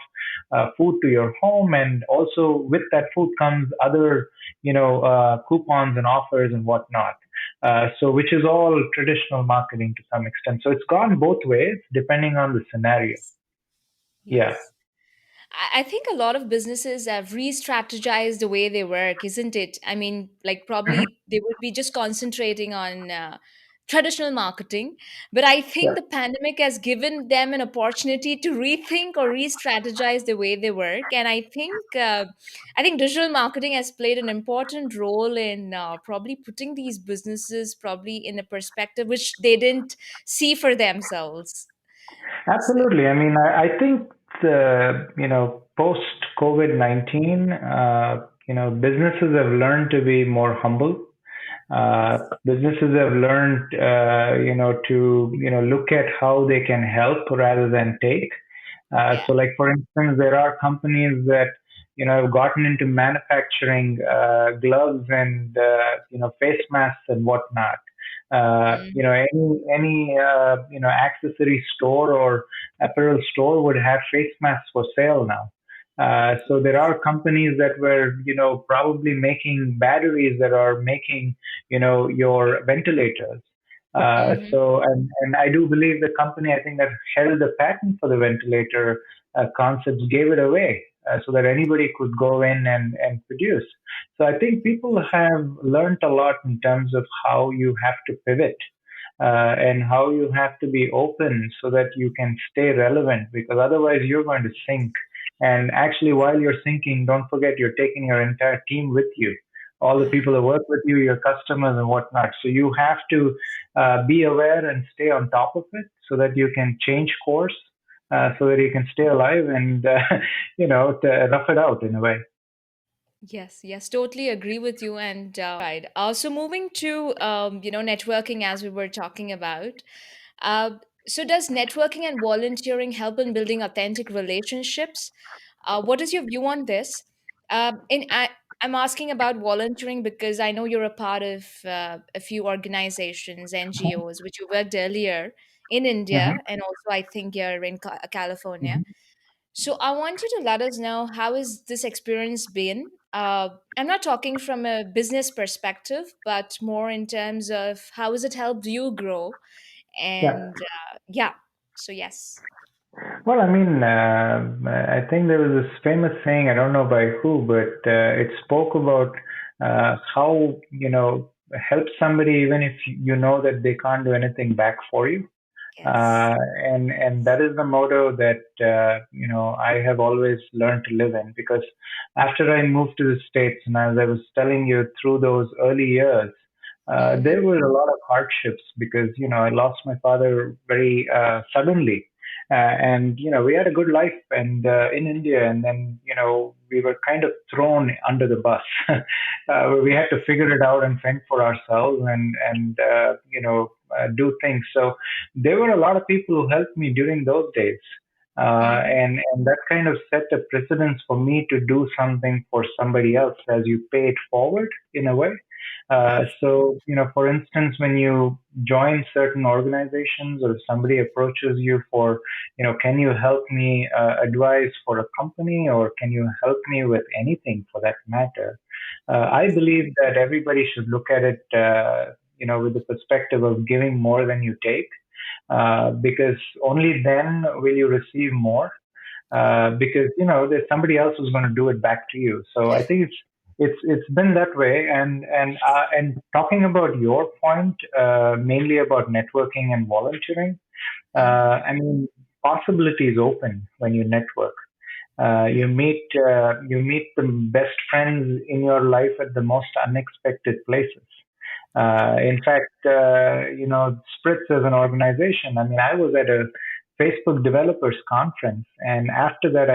food to your home, and also with that food comes other, coupons and offers and whatnot. So which is all traditional marketing to some extent. So it's gone both ways depending on the scenario. Yes. Yeah. Yes. I think a lot of businesses have re-strategized the way they work, isn't it? I mean, like Mhm. probably they would be just concentrating on traditional marketing, but I Yeah. think the pandemic has given them an opportunity to rethink or re-strategize the way they work, and I think digital marketing has played an important role in probably putting these businesses probably in a perspective which they didn't see for themselves. So, Absolutely. I mean, I think post COVID-19, businesses have learned to be more humble. Businesses have learned, to, look at how they can help rather than take. yeah. So, like for instance, there are companies that have gotten into manufacturing gloves and face masks and whatnot. Mhm. Accessory store or apparel store would have face masks for sale now. So there Yes. are companies that were probably making batteries that are making your ventilators. Mhm. And I do believe the company, I think, that held the patent for the ventilator concepts gave it away so that anybody could go in and produce. So I think people have learned a lot in terms of how you have to pivot and how you have to be open so that you can stay relevant because otherwise you're going to sink. And actually, while you're sinking, don't forget you're taking your entire team with you, all the people who work with you, your customers, and whatnot. So you have to be aware and stay on top of it so that you can change course, so that you can stay alive and, to rough it out in a way. Yes, yes, totally agree with you. And right. So moving to networking as we were talking about. Uh, so does networking and volunteering help in building authentic relationships? What is your view on this? I'm asking about volunteering because I know you're a part of a few organizations, NGOs, which you worked earlier in Hmm. India, and also I think you're in California. So I want you to let us know how has this experience been. I'm not talking from a business perspective, but more in terms of how has it helped you grow. Yeah. And yeah, so yes. Well, I mean, I think there was this famous saying, I don't know by who, but it spoke about how, help somebody even if you know that they can't do anything back for you. Yes. Uh, and that is the motto that I have always learned to live in, because after I moved to the States, and as I was telling you, through those early years, Mm-hmm. there were a lot of hardships because I lost my father very suddenly, and we had a good life and in India, and then we were kind of thrown under the bus. We had to figure it out and fend for ourselves and do things. So there were a lot of people who helped me during those days. Mm-hmm. And that kind of set a precedence for me to do something for somebody else as you pay it forward in a way. Yes. For instance, when you join certain organizations or somebody approaches you for, can you help me advise for a company, or can you help me with anything for that matter? I Yes. believe that everybody should look at it, with the perspective of giving more than you take, because only then will you receive more. Because there's somebody else who's going to do it back to you. So I think it's been that way. And talking about your point, mainly about networking and volunteering. Mm-hmm. I mean, possibilities open when you network. You meet the best friends in your life at the most unexpected places. In fact, Spritz as an organization, I mean, I was at a Facebook developers conference, and after that,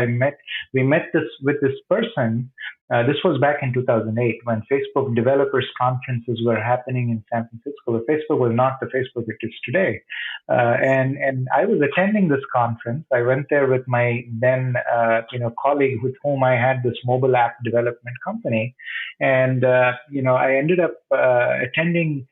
we met this with this person. This was back in 2008 when Facebook developers conferences were happening in San Francisco. The Facebook was not the Facebook it is today, and I was attending this conference. I went there with my then colleague with whom I had this mobile app development company, and I ended up attending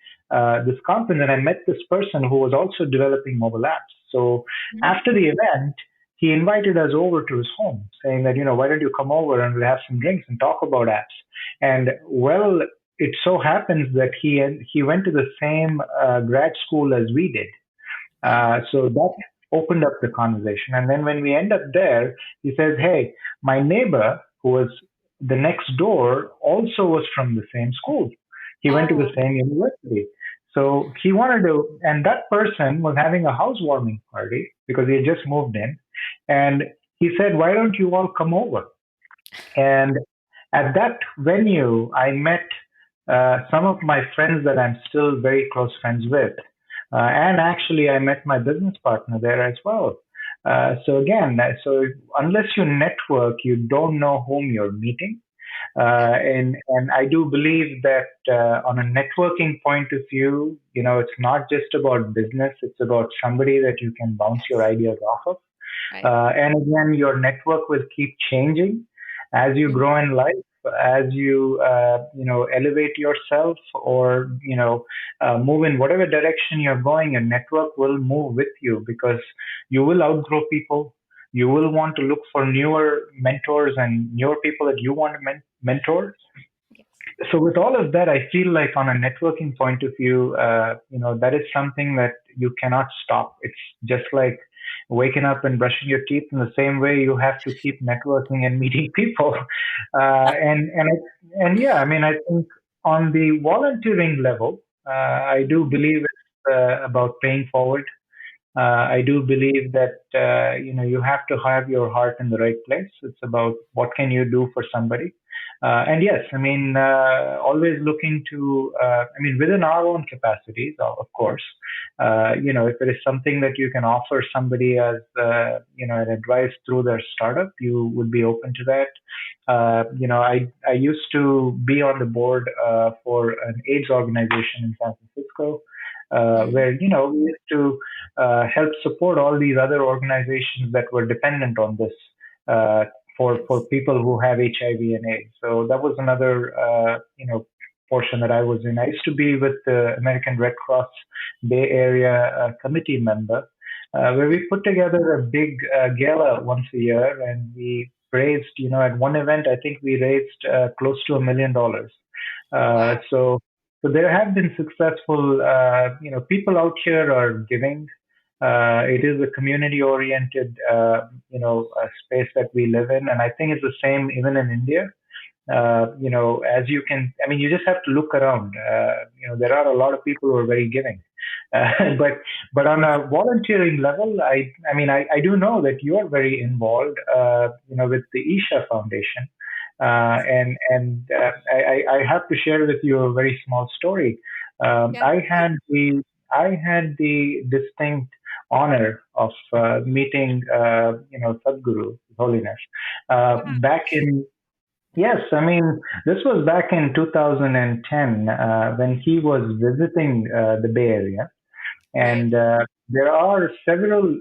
this conference, and I met this person who was also developing mobile apps. So after the event, he invited us over to his home, saying that why don't you come over and we'll have some drinks and talk about apps. And well, it so happens that he went to the same grad school as we did. So that opened up the conversation. And then when we end up there, he says, "Hey, my neighbor who was the next door also was from the same school. He went to the Oh. same university." So he wanted to, and that person was having a housewarming party because he had just moved in. And he said, "Why don't you all come over?" And at that venue, I met some of my friends that I'm still very close friends with. And actually, I met my business partner there as well. So unless you network, you don't know whom you're meeting. And I do believe that on a networking point of view, it's not just about business; it's about somebody that you can bounce your Yes. ideas off of. Right. And again, your network will keep changing as you Mm-hmm. grow in life, as you elevate yourself, or move in whatever direction you're going. Your network will move with you because you will outgrow people. You will want to look for newer mentors and newer people that you want to mentor. Yes. So with all of that, I feel like on a networking point of view, that is something that you cannot stop. It's just like waking up and brushing your teeth in the same way. You have to keep networking and meeting people. And yeah, I mean, I think on the volunteering level, I do believe it's about paying forward. I do believe that you have to have your heart in the right place. It's about what can you do for somebody, and yes, I mean always looking to. I mean within our own capacities, of course. If there is something that you can offer somebody as an advice through their startup, you would be open to that. I used to be on the board for an AIDS organization in San Francisco, Mm-hmm. where we used to help support all these other organizations that were dependent on this uh, for Yes. people who have HIV and AIDS. So that was another portion that I was in. I used to be with the American Red Cross Bay Area committee member. where we put together a big gala once a year, and we raised, at one event, I think we raised close to $1 million. Wow. So there have been successful, people out here are giving. It is a community-oriented, space that we live in, and I think it's the same even in India. As you can, I mean, you just have to look around. There are a lot of people who are very giving. But on a volunteering level, I do know that you are very involved, with the Isha Foundation. I have to share with you a very small story. Um, Yeah. I had the I had the distinct honor of meeting, Sadhguru, His Holiness, back in. Yes, I mean, this was back in 2010 when he was visiting the Bay Area. Right. And there are several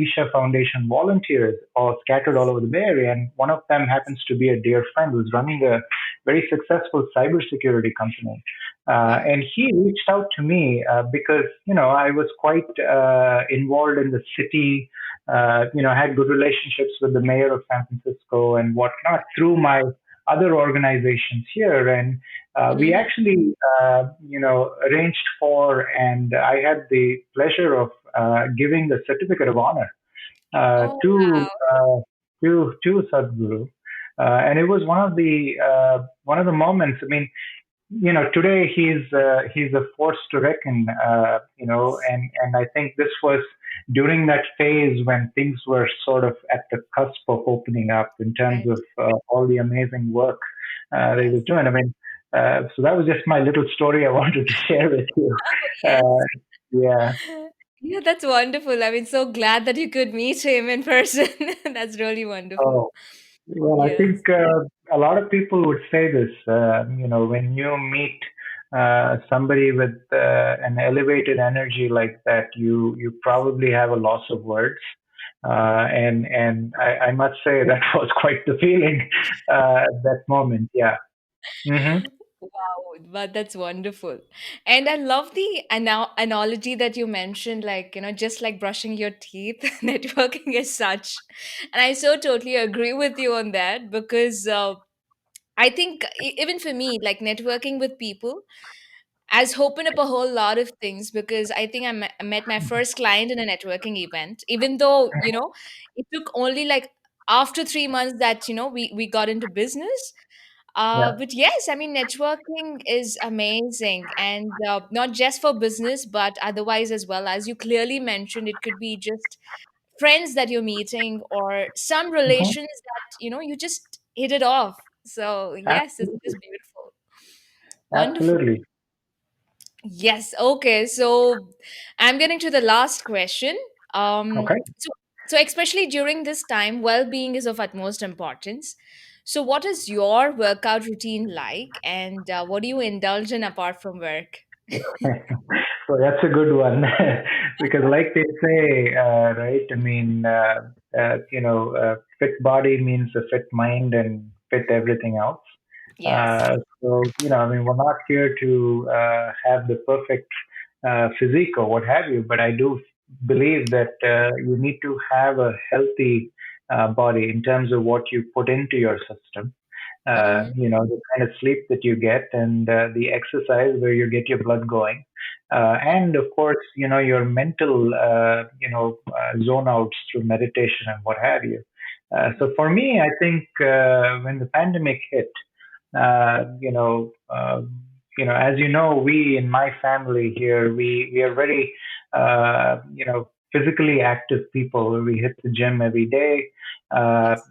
Isha Foundation volunteers all scattered all over the Bay Area. And one of them happens to be a dear friend who's running a very successful cybersecurity company. Mm. And he reached out to me because, I was quite involved in the city, had good relationships with the mayor of San Francisco and whatnot through my other organizations here. And we Mm. actually, arranged for, and I had the pleasure of giving the certificate of honor uh, Oh, to wow. uh, to Sadhguru, and it was one of the moments. I mean, today he's a force to reckon. And I think this was during that phase when things were sort of at the cusp of opening up in terms Right. of all the amazing work that he Yes. was doing. I mean, so that was just my little story I wanted to share with you. Oh, Uh, yes. yeah. Yeah, that's wonderful. I mean, so glad that you could meet him in person. That's really wonderful. Oh, well, I Yes. think a lot of people would say this. When you meet somebody with an elevated energy like that, you probably have a loss of words. And I must say that was quite the feeling at that moment. Yeah. Hmm. Wow, but that's wonderful. And I love the analogy that you mentioned, like, just like brushing your teeth, networking as such. And I so totally agree with you on that because I think even for me, like networking with people has opened up a whole lot of things because I think I met my first client in a networking event, even though, it took only like after 3 months that, we got into business. Yeah. But yes, I mean, networking is amazing and not just for business, but otherwise as well. As you clearly mentioned, it could be just friends that you're meeting or some Hmm. relations that, you just hit it off. So, yes, it's Absolutely. just beautiful. Wonderful. Absolutely. Yes. Okay. So I'm getting to the last question. Okay. So especially during this time, well-being is of utmost importance. So what is your workout routine like, and what do you indulge in apart from work? So that's a good one because, like they say, right? I mean, fit body means a fit mind and fit everything else. Yes. I mean, we're not here to have the perfect physique or what have you, but I do believe that you need to have a healthy body in terms of what you put into your system. Mm-hmm. The kind of sleep that you get and the exercise where you get your blood going. And of course, your mental, zone outs through meditation and what have you. So for me, I think when the pandemic hit, uh, you know, uh, as you know, we in my family here, we are very, physically active people. We hit the gym every day. Yes.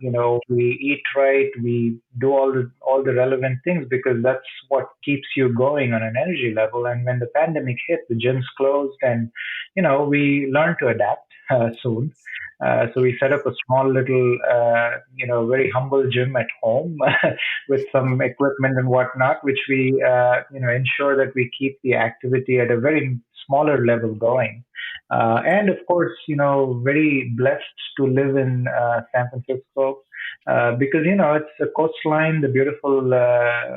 We eat right. We do all the relevant things because that's what keeps you going on an energy level. And when the pandemic hit, the gyms closed, and we learned to adapt soon. So we set up a small little, very humble gym at home with some equipment and whatnot, which we, ensure that we keep the activity at a very smaller level going. And of course, very blessed to live in San Francisco. because it's the coastline, the beautiful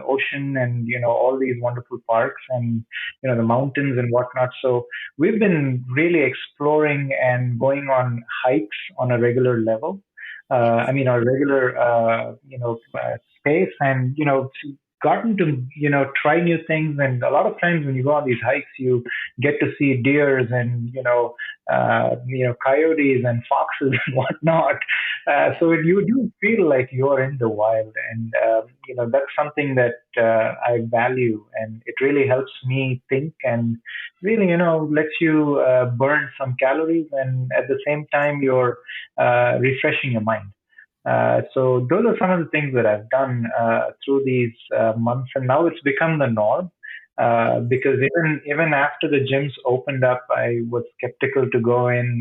ocean, and all these wonderful parks, and the mountains and whatnot. So we've been really exploring and going on hikes on a regular level. I Yes. mean, our regular space, and gotten to try new things. And a lot of times when you go on these hikes, you get to see deers and coyotes and foxes and whatnot. Yes. You do feel like you're in the wild, and that's something that I value, and it really helps me think, and really lets you burn some calories, and at the same time you're refreshing your mind. So those are some of the things that I've done through these months, and now it's become the norm. Because even after the gyms opened up, I was skeptical to go in.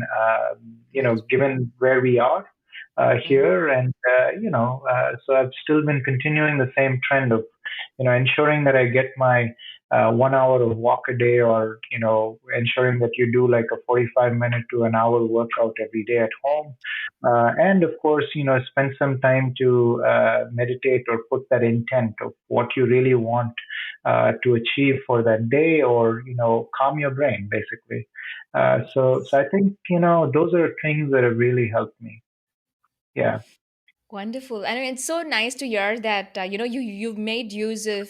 Given where we are Mhm. here, and so I've still been continuing the same trend of ensuring that I get my 1 hour of walk a day, or ensuring that you do like a 45-minute to an hour workout every day at home, and of course spend some time to meditate or put that intent of what you really want to achieve for that day, or calm your brain basically. So I think those are things that have really helped me. Yeah. Wonderful. And it's so nice to hear that you've made use of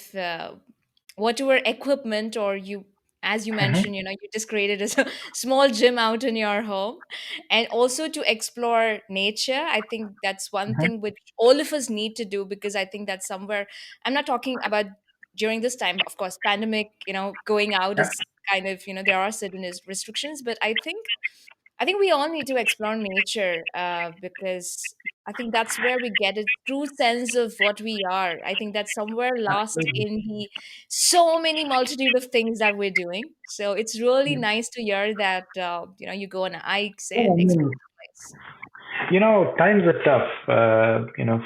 whatever equipment, or you, as you Mhm. mentioned, you just created a small gym out in your home, and also to explore nature. I think that's one Mhm. thing which all of us need to do, because I think that's somewhere, I'm not talking about during this time, of course, pandemic, going out Yeah. is kind of, there are certain restrictions, but I think we all need to explore nature, because I think that's where we get a true sense of what we are. I think that's somewhere lost Absolutely. in the so many multitude of things that we're doing. So it's really nice to hear that you go on hikes Yeah, I and explore mean, the place. times are tough,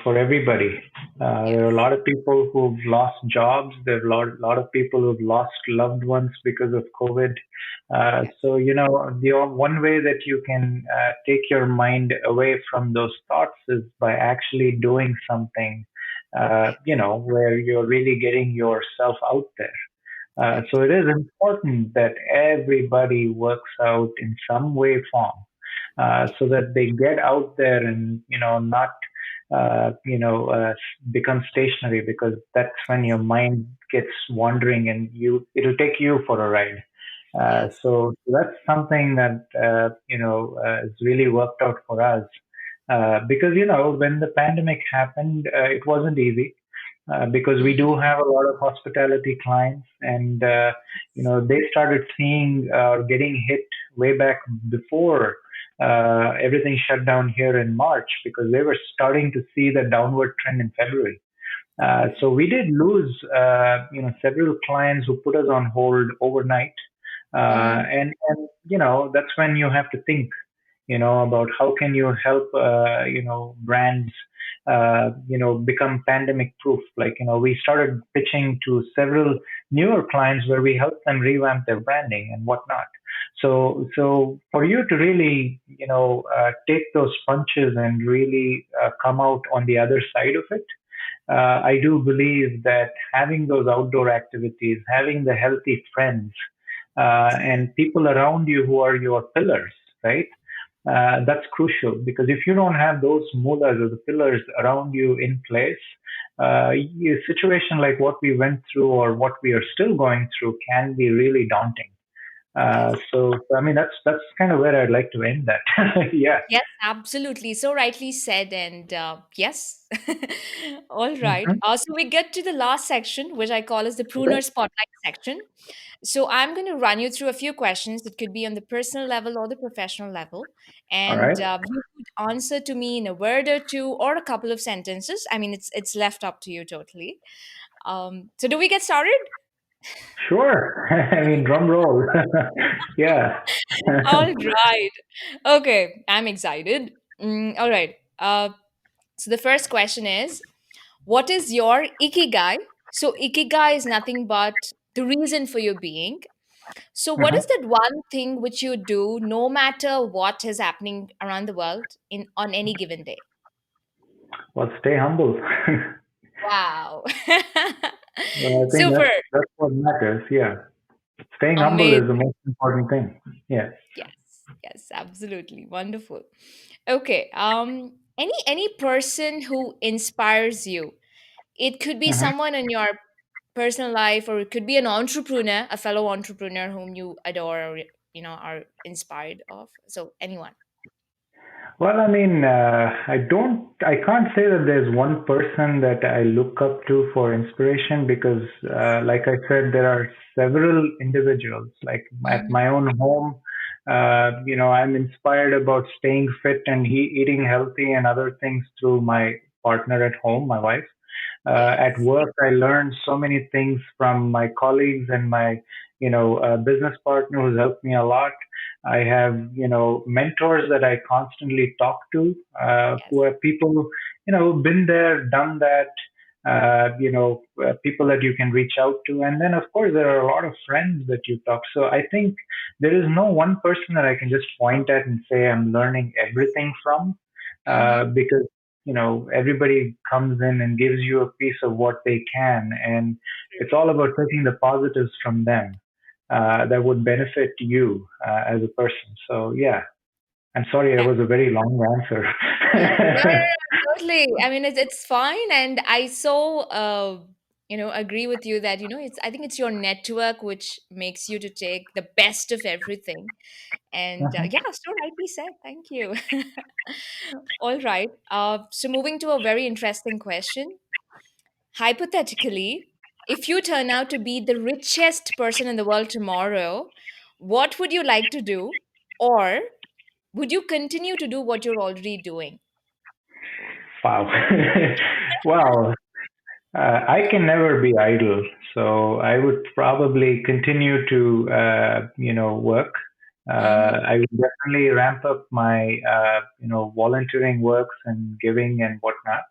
for everybody. There are a Yes. lot of people who've lost jobs. There are a lot of people who've lost loved ones because of COVID. Yes. So, the one way that you can take your mind away from those thoughts is by actually doing something, where you're really getting yourself out there. So it is important that everybody works out in some way, form, so that they get out there and not become stationary, because that's when your mind gets wandering, and it'll take you for a ride. Yes. So that's something that has really worked out for us, because when the pandemic happened, it wasn't easy, because we do Mhm. have a lot of hospitality clients, and they started seeing getting hit way back before everything shut down here in March, because they were starting to see the downward trend in February. So we did lose several clients who put us on hold overnight, Mhm. and that's when you have to think about how can you help brands become pandemic proof. Like we started pitching to several newer clients where we helped them revamp their branding and whatnot. So for you to really take those punches and really come out on the other side of it, I do believe that having those outdoor activities, having the healthy friends, and people around you who are your pillars, right? That's crucial, because if you don't have those mullahs or the pillars around you in place, a situation like what we went through or what we are still going through can be really daunting. Yes. So I mean that's kind of where I'd like to end that. Yeah. Yes, absolutely. So rightly said. And yes. All right. Mhm. So we get to the last section, which I call as the Okay. pruner spotlight section. So I'm going to run you through a few questions. It could be on the personal level or the professional level. All And right. you could answer to me in a word or two or a couple of sentences. I mean, it's left up to you totally. So do we get started? Sure. I mean, drum roll. Yeah. All right. Okay. I'm excited. All right. So the first question is, what is your ikigai? So ikigai is nothing but the reason for your being. So what is Mhm. that one thing which you do no matter what is happening around the world in on any given day? Well, stay humble. Wow. Well, I think Super. that's what matters. Yeah, staying humble is the Amazing. most important thing. Yeah. Yes. Yes, absolutely. Wonderful. Okay. Any person who inspires you. It could be Mhm. someone in your personal life, or it could be an entrepreneur, a fellow entrepreneur whom you adore or are inspired of. So anyone. Well, I mean, I can't say that there's one person that I look up to for inspiration because, like I said, there are several individuals. Like at Mm-hmm. my own home, I'm inspired about staying fit and eating healthy and other things through my partner at home, my wife. At Yes. work, I learned so many things from my colleagues and my, business partner who's helped me a lot. I have, mentors that I constantly talk to, who Yes. are people, been there, done that, people that you can reach out to. And then, of course, there are a lot of friends that you talk. So I think there is no one person that I can just point at and say I'm learning everything from, Mm-hmm. because everybody comes in and gives you a piece of what they can, and True. it's all about taking the positives from them that would benefit you as a person. So yeah, I'm sorry, that was a very long answer. No, no, no, totally. I mean, it's fine, and I so agree with you that it's. I think it's your network which makes you to take the best of everything, and yeah, so rightly said. Thank you. All right. So moving to a very interesting question. Hypothetically, if you turn out to be the richest person in the world tomorrow, what would you like to do, or would you continue to do what you're already doing? Wow. Wow. I can never be idle, so I would probably continue to, work. Mm-hmm. I would definitely ramp up my, volunteering works and giving and whatnot,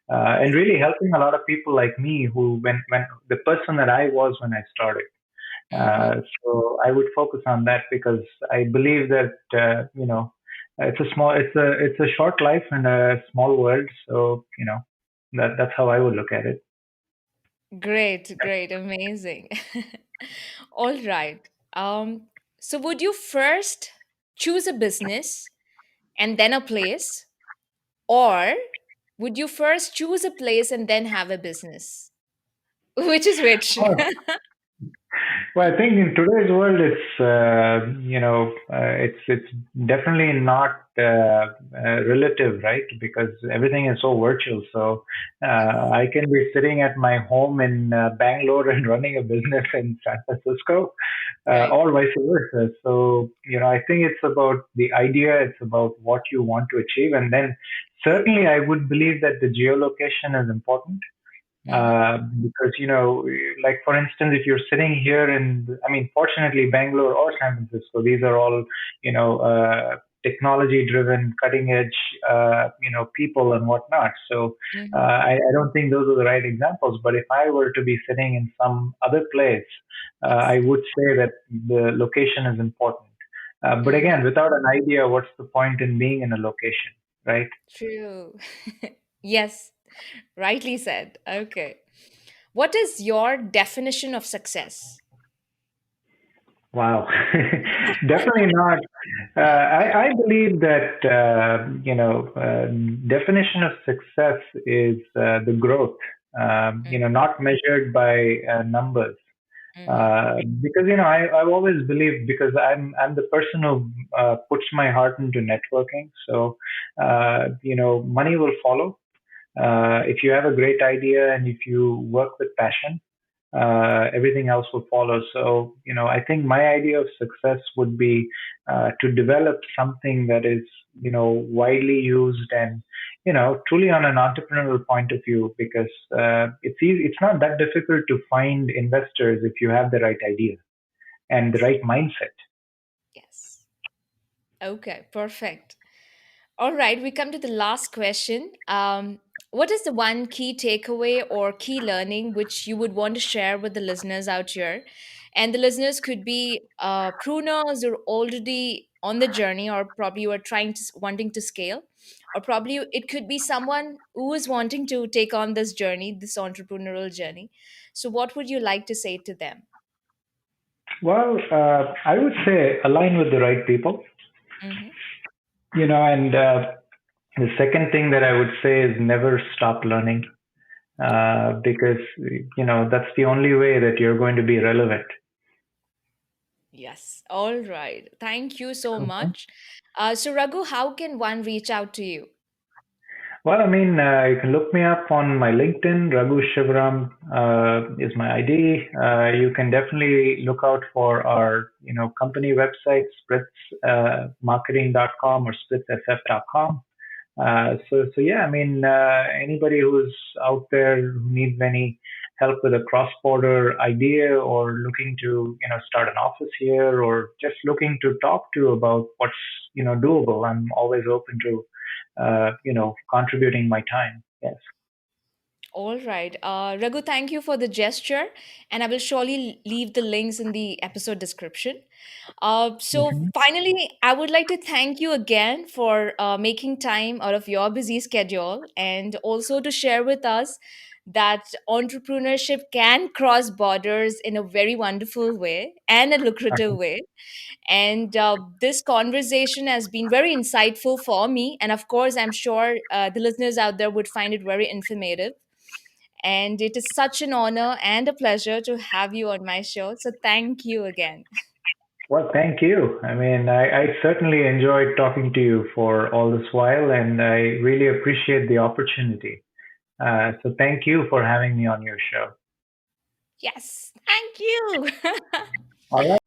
and Yes. really helping a lot of people like me who, when the person that I was when I started. Mm-hmm. So I would focus on that because I believe that, it's a short life and a small world. So that's how I would look at it. Great, great, amazing. All right. So would you first choose a business and then a place, or would you first choose a place and then have a business? Which is which? Oh, well, I think in today's world, it's definitely not relative, right? Because everything is so virtual. So I can be sitting at my home in Bangalore and running a business in San Francisco, Right. or vice versa. So I think it's about the idea. It's about what you want to achieve, and then certainly I would believe that the geolocation is important, Mm-hmm. because like for instance, if you're sitting here in, I mean, fortunately, Bangalore or San Francisco, these are all technology driven, cutting edge, people and whatnot. So Mm-hmm. I don't think those are the right examples. But if I were to be sitting in some other place, Yes. I would say that the location is important. But Mm-hmm. again, without an idea, what's the point in being in a location, right? True. Yes, rightly said. Okay. What is your definition of success? Wow. Definitely not. I believe that, definition of success is the growth, not measured by numbers. Mm-hmm. Because, I've always believed, because I'm the person who puts my heart into networking. So, money will follow. If you have a great idea and if you work with passion, everything else will follow. So, I think my idea of success would be to develop something that is, widely used and, truly on an entrepreneurial point of view, because it's easy, it's not that difficult to find investors if you have the right idea and the right mindset. Yes. Okay, perfect. All right, we come to the last question. What is the one key takeaway or key learning which you would want to share with the listeners out here? And the listeners could be pruners who are already on the journey, or probably you are wanting to scale. or probably it could be someone who is wanting to take on this journey, this entrepreneurial journey. So, what would you like to say to them? Well, I would say align with the right people, Mm-hmm. and the second thing that I would say is never stop learning, because that's the only way that you're going to be relevant. Yes. All right. Thank you so Mhm. much. So, Raghu, how can one reach out to you? Well, I mean, you can look me up on my LinkedIn. Raghu Shivaram is my ID. You can definitely look out for our, company website, spritzmarketing.com or spritzsf.com. So yeah, I mean, anybody who's out there who needs any help with a cross-border idea or looking to, start an office here or just looking to talk to about what's, doable, I'm always open to, contributing my time. Yes. All right. Raghu, thank you for the gesture, and I will surely leave the links in the episode description. So, Hmm. finally, I would like to thank you again for making time out of your busy schedule and also to share with us that entrepreneurship can cross borders in a very wonderful way and a lucrative way. And this conversation has been very insightful for me. And of course, I'm sure the listeners out there would find it very informative. And it is such an honor and a pleasure to have you on my show. So thank you again. Well, thank you. I mean, I certainly enjoyed talking to you for all this while, and I really appreciate the opportunity. So thank you for having me on your show. Yes, thank you. All right.